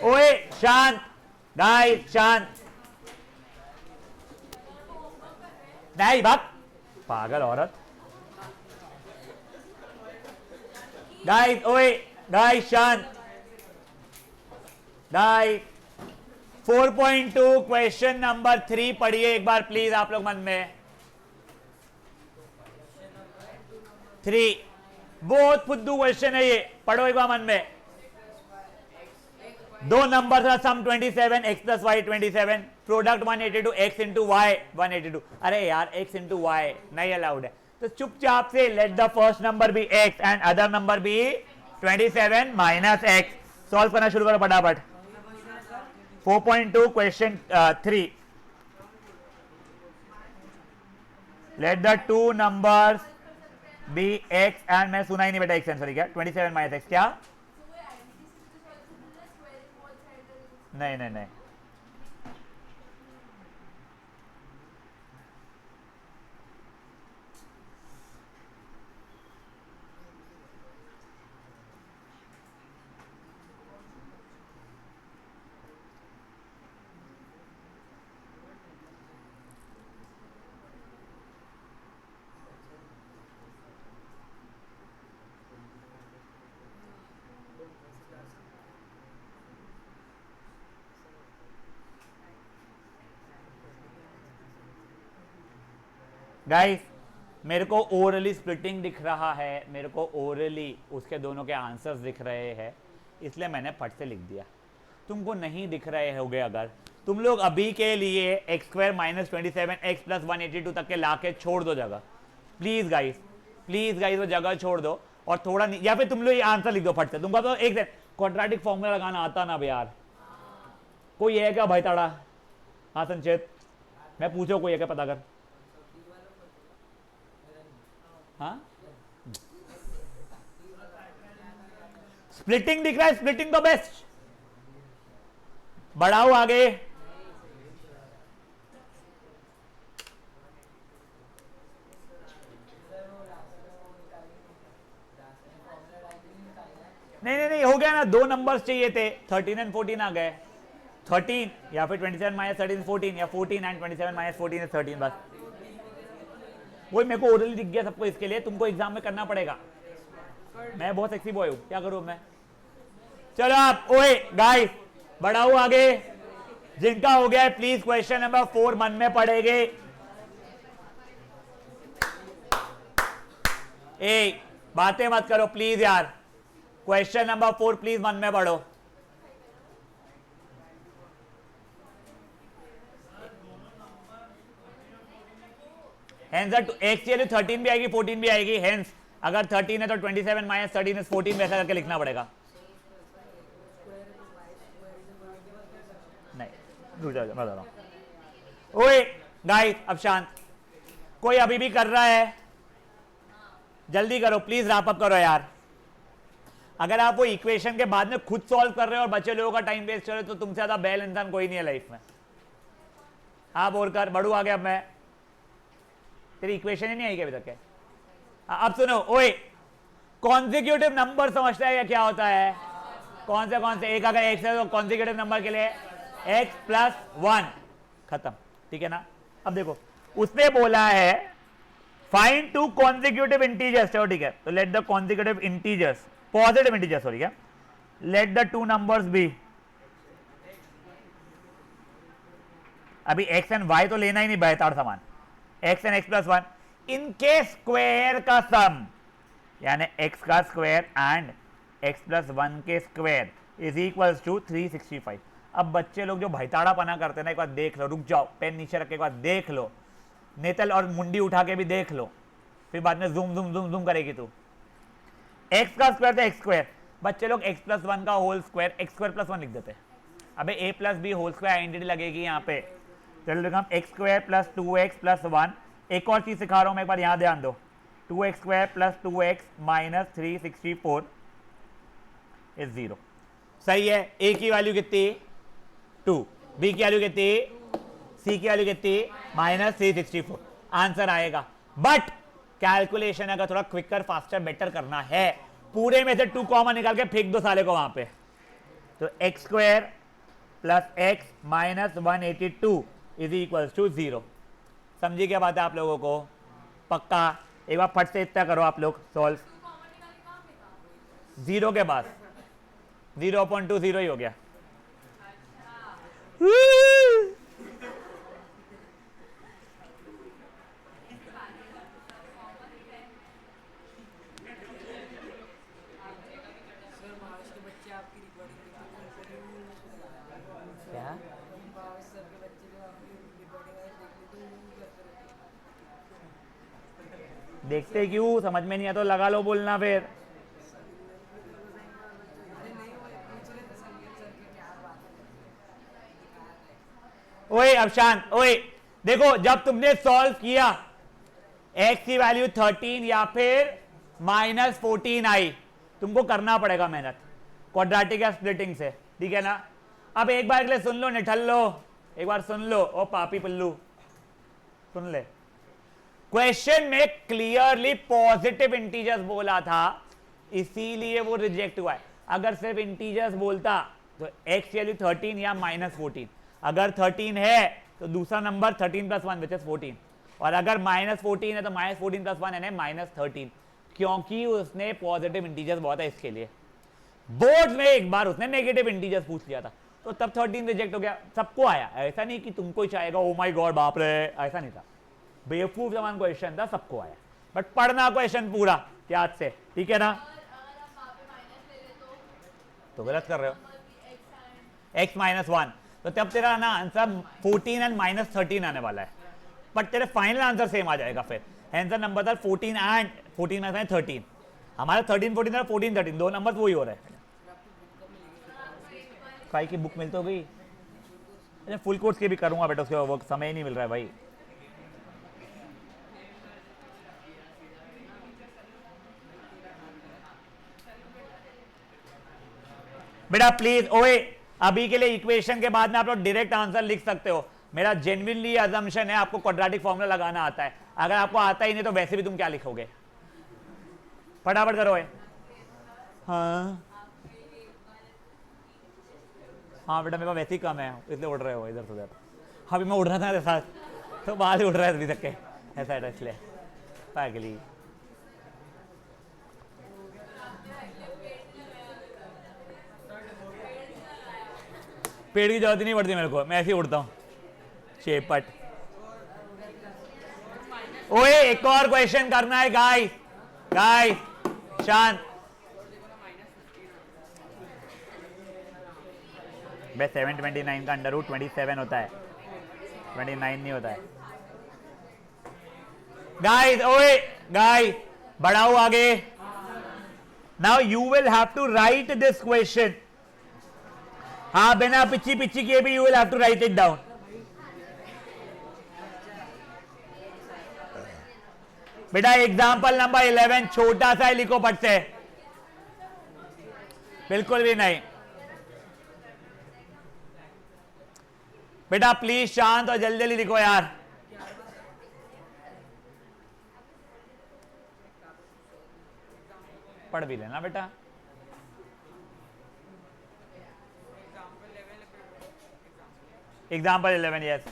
ओए शांत गाइस, शांत। नहीं भाग, पागल औरत। गाइस ओए गाइस शांत। गाइस 4.2 क्वेश्चन नंबर 3 पढ़िए एक बार प्लीज आप लोग मन में। 3 बहुत फुद्दू क्वेश्चन है ये, पढ़ो एक बार मन में। दो नंबर का sum 27, x plus y 27, product 182, x into y 182। अरे यार x इंटू वाई नहीं अलाउड है, तो चुपचाप से let the first number be x and other number be 27 minus x। Solve करना शुरू करो फटाफट। 4.2 question 3, let the two numbers be x and, मैं सुना ही नहीं बेटा x आंसर क्या? 27 माइनस x क्या? नहीं नहीं नहीं, गाइस मेरे को ओरली स्प्लिटिंग दिख रहा है, मेरे को ओरली उसके दोनों के आंसर्स दिख रहे हैं, इसलिए मैंने फट से लिख दिया। तुमको नहीं दिख रहे होगे, अगर तुम लोग अभी के लिए x square minus 27 x plus 182 तक के लाके छोड़ दो जगह, प्लीज गाइस वो जगह छोड़ दो और थोड़ा या फिर तुम लोग ये आंसर लिख दो फट से। तुमको तो एक क्वाड्रेटिक फॉर्मूला लगाना आता ना बे यार, कोई है क्या भाई ताड़ा? हाँ संचेत, मैं पूछो कोई है क्या, पता कर। हाँ स्प्लिटिंग दिख रहा है, स्प्लिटिंग तो बेस्ट, बढ़ाओ आगे। नहीं हो गया ना, 2 नंबर्स चाहिए थे, 13 एंड 14 आ गए। 13 या फिर 27 माइनस 13 14, या 14 एंड 27 माइनस 14 इज 13, बस वही मेरे को ओरली दिख गया सबको। इसके लिए तुमको एग्जाम में करना पड़ेगा। मैं बहुत सेक्सी बॉय हूं, क्या करूं मैं। चलो आप ओए गाइस बढ़ाओ आगे, जिनका हो गया है प्लीज क्वेश्चन नंबर 4 मन में पढ़ेगे। ए बातें मत करो प्लीज यार, क्वेश्चन नंबर 4 प्लीज मन में पढ़ो। हेंस एक्स की वैल्यू 13 भी आएगी 14 भी आएगी। हेंस अगर 13 है तो 27 माइनस 13 इज 14 वैसा करके लिखना पड़ेगा। नहीं रुक जाओ, मैं बता रहा हूं। ओए गाइस अब शांत, कोई अभी भी कर रहा है? जल्दी करो प्लीज, रैप अप करो यार। अगर आप वो इक्वेशन के बाद में खुद सॉल्व कर रहे हो और बच्चे लोगों का टाइम वेस्ट कर रहे हो तो तुमसे ज्यादा बैल इंसान कोई नहीं है लाइफ में। आप और कर, बढ़ू आ गया। अब मैं तेरी इक्वेशन ही नहीं आई क्या अभी तक है? अब सुनो ओए, कॉन्जिक्यूटिव नंबर समझता है क्या होता है? कौन से एक अगर एक्स है तो कॉन्जिक्यूटिव नंबर के लिए एक्स प्लस 1 खत्म, ठीक है ना। अब देखो उसने बोला है फाइंड 2 कॉन्जिक्यूटिव इंटीजर्स, चलो ठीक है, तो let the consecutive integers positive integers, sorry क्या, लेट द 2 नंबर्स बी। अभी एक्स एंड वाई तो लेना ही नहीं बेहतर समान, एक्स एंड एक्स प्लस 1 इनके स्क्वायर का सम, यानी एक्स का स्क्वायर एंड एक्स प्लस 1 के स्क्वायर इज इक्वल्स टू 365। अब बच्चे लोग जो भैताड़ा पना करते हैं ना, एक बार देख लो, रुक जाओ पेन नीचे रख के एक बार देख लो, नेतल और मुंडी उठा के भी देख लो, फिर बाद में जूम जूम जूम जूम करेगी तू। एक्स का स्क्वायर तो एक्स स्क्वायर, बच्चे लोग एक्स प्लस 1 का whole square X square plus 1 लिख देते हैं। अबे A plus B whole square identity लगेगी यहाँ पे, चलो देखो हम x square plus 2x plus 1। एक और चीज सिखा रहा हूं मैं, एक बार यहां ध्यान दो, 2x square plus 2x minus 364 is 0। सही है। ए की वैल्यू कितनी? 2, बी की वैल्यू कितनी? सी की वैल्यू कितनी? माइनस 364। आंसर आएगा। बट कैलकुलेशन अगर थोड़ा क्विकर फास्टर बेटर करना है, पूरे में से 2 कॉमन निकाल के फेंक दो साले को वहां पे। तो x square plus x minus 182 is equals to 0। समझिए क्या बात है आप लोगों को? पक्का? एक बार फट से इतना करो आप लोग सॉल्व। 0 के बाद 0.20 ही हो गया। क्या देखते क्यों? समझ में नहीं आता तो लगा लो बोलना फिर। ओए अब शांत, ओए देखो जब तुमने सॉल्व किया x की वैल्यू 13 या फिर माइनस 14 आई, तुमको करना पड़ेगा मेहनत क्वाड्रेटिक या स्प्लिटिंग से, ठीक है ना। अब एक बार के लिए सुन लो निठल्लो, एक बार सुन लो ओ पापी पल्लू, सुन ले। क्वेश्चन में क्लियरली पॉजिटिव इंटीजर्स बोला था, इसीलिए वो रिजेक्ट हुआ है। अगर सिर्फ इंटीजर्स बोलता तो x की वैल्यू 13 या माइनस 14, अगर 13 है तो दूसरा नंबर 13 प्लस 1 विच इज 14, और अगर माइनस 14 है तो माइनस 14 प्लस 1 यानी माइनस 13, क्योंकि उसने पॉजिटिव इंटीजर्स बोला था। इसके लिए बोर्ड में एक बार उसने नेगेटिव इंटीजर्स पूछ लिया था तो तब 13 रिजेक्ट हो गया। सबको आया, ऐसा नहीं कि तुमको ही चाहेगा ओ माय गॉड बाप रे, ऐसा नहीं था। बेवकूफ समान क्वेश्चन था, सबको आया, बट पढ़ना क्वेश्चन पूरा याद से, ठीक है ना। तो गलत कर रहे हो। x -1, तो तब तेरा ना आंसर 14 एंड -13 आने वाला है, बट तेरे फाइनल आंसर सेम आ जाएगा फिर। आंसर नंबर था 14 एंड 14 में 13, हमारा 13 14 था, 14 13, दो नंबर वही हो रहे हैं। काई की बुक मिल तो गई, अच्छा फुल कोर्स की भी करूंगा बेटा, उसके वो समय ही नहीं मिल रहा है भाई। बेटा प्लीज ओए, अभी के लिए इक्वेशन के बाद में आप लोग डायरेक्ट आंसर लिख सकते हो। मेरा जेन्युइनली अजम्पशन है आपको क्वाड्रेटिक फॉर्मूला लगाना आता है, अगर आपको आता ही नहीं तो वैसे भी तुम क्या लिखोगे, फटाफट करो। हाँ हाँ बेटा मेरे पास वैसे ही कम है, इसलिए उड़ रहे हो इधर से उधर। अभी मैं उड़ रहा था तेरे साथ, तो बाहर ही उड़ रहा है अभी तक के, ऐसा है इसलिए पागली। पेड़ की जरूरत ही नहीं पड़ती मेरे को, मैं ऐसे ही उड़ता हूँ शेपट। ओए एक और क्वेश्चन करना है गाइस, गाइस शांत। बे 729 का अंडर रूट 27 होता है, 29 नहीं होता है। गाइस ओए गाइस बढ़ाओ आगे। Now you will have to write this question. हाँ बिना पिच्ची पिच्ची के भी you will have to write it down. बेटा एग्जाम्पल नंबर 11 छोटा सा ही लिखो पट से, बिल्कुल भी नहीं। बेटा प्लीज शांत और जल्दी जल्दी लिखो यार। पढ़ भी लेना बेटा। Example 11 yes.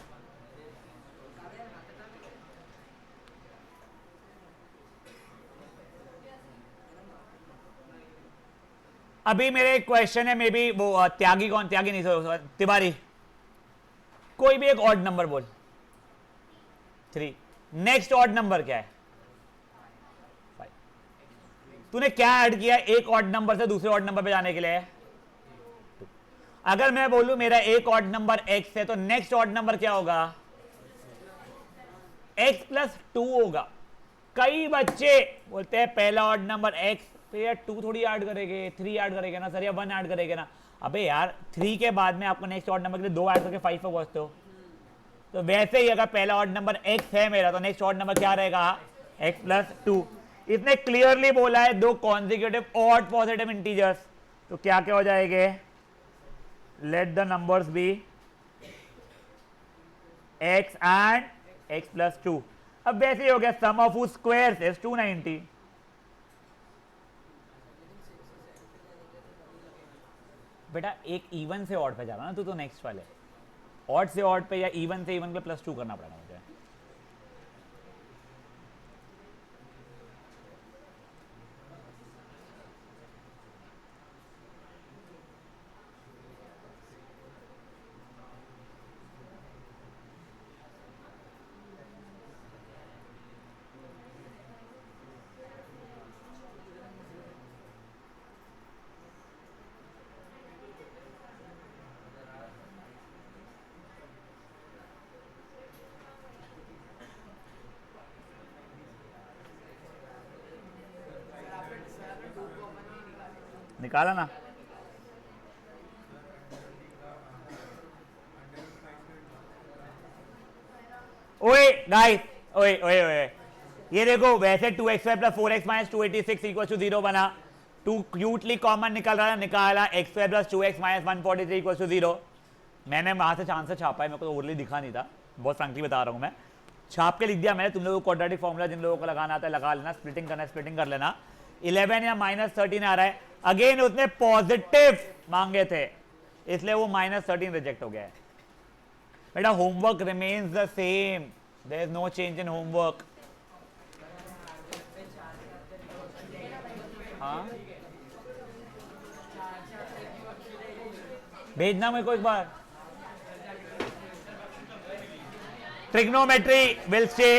अभी मेरे एक क्वेश्चन है, मे बी वो त्यागी कौन, त्यागी नहीं तिवारी, कोई भी एक ऑड नंबर बोल। 3, नेक्स्ट ऑड नंबर क्या है? 5। तूने क्या ऐड किया एक ऑड नंबर से दूसरे ऑड नंबर पे जाने के लिए? 2। अगर मैं बोलूं मेरा एक ऑड नंबर x है तो नेक्स्ट ऑड नंबर क्या होगा? x + 2 होगा। कई बच्चे बोलते हैं पहला ऑड नंबर x, तो यार 2 थोड़ी ऐड करेंगे, 3 ऐड करेंगे ना सर, या 1 ऐड करेंगे ना। अबे यार 3 के बाद में आपको नेक्स्ट ऑड नंबर के लिए 2 ऐड करके 5 पे पहुंचते हो। तो वैसे ही अगर पहला ऑड नंबर x है मेरा, तो नेक्स्ट ऑड नंबर क्या रहेगा? x + 2। इसने क्लियरली बोला है 2 कॉन्जिक्यूटिव ऑड पॉजिटिव इंटीजर्स, तो क्या क्या हो जाएंगे? Let the numbers be x and x + 2। अब वैसे ही हो गया sum of whose squares is 290। बेटा एक इवन से ऑड पे जा रहा ना तू, तो नेक्स्ट वाले ऑड से ऑड पे या इवन से इवन पे +2 करना पड़ेगा मुझे। निकाला ना? ओए गाइस, ओए ओए ओए, ये देखो वैसे 2xy + 4x - 286 = 0 बना। 2 क्यूटली कॉमन निकल रहा है, निकाला xy + 2x - 143 = 0। मैंने वहां से चांस से छापा है, मेरे को तो ओरली दिखा नहीं था, बहुत फ्रैंकली बता रहा हूं मैं, छाप के लिख दिया मैंने। तुम लोगों को क्वाड्रेटिक फॉर्मूला जिन लोगों को लगाना आता है लगा लेना, स्प्लिटिंग करना स्प्लिटिंग कर लेना। 11 या -13 आ रहा है। अगेन उसने पॉजिटिव मांगे थे, इसलिए वो -13 रिजेक्ट हो गया है। बेटा homework remains the same, there is no change in homework. हाँ भेजना मेरे को एक बार। Trigonometry will stay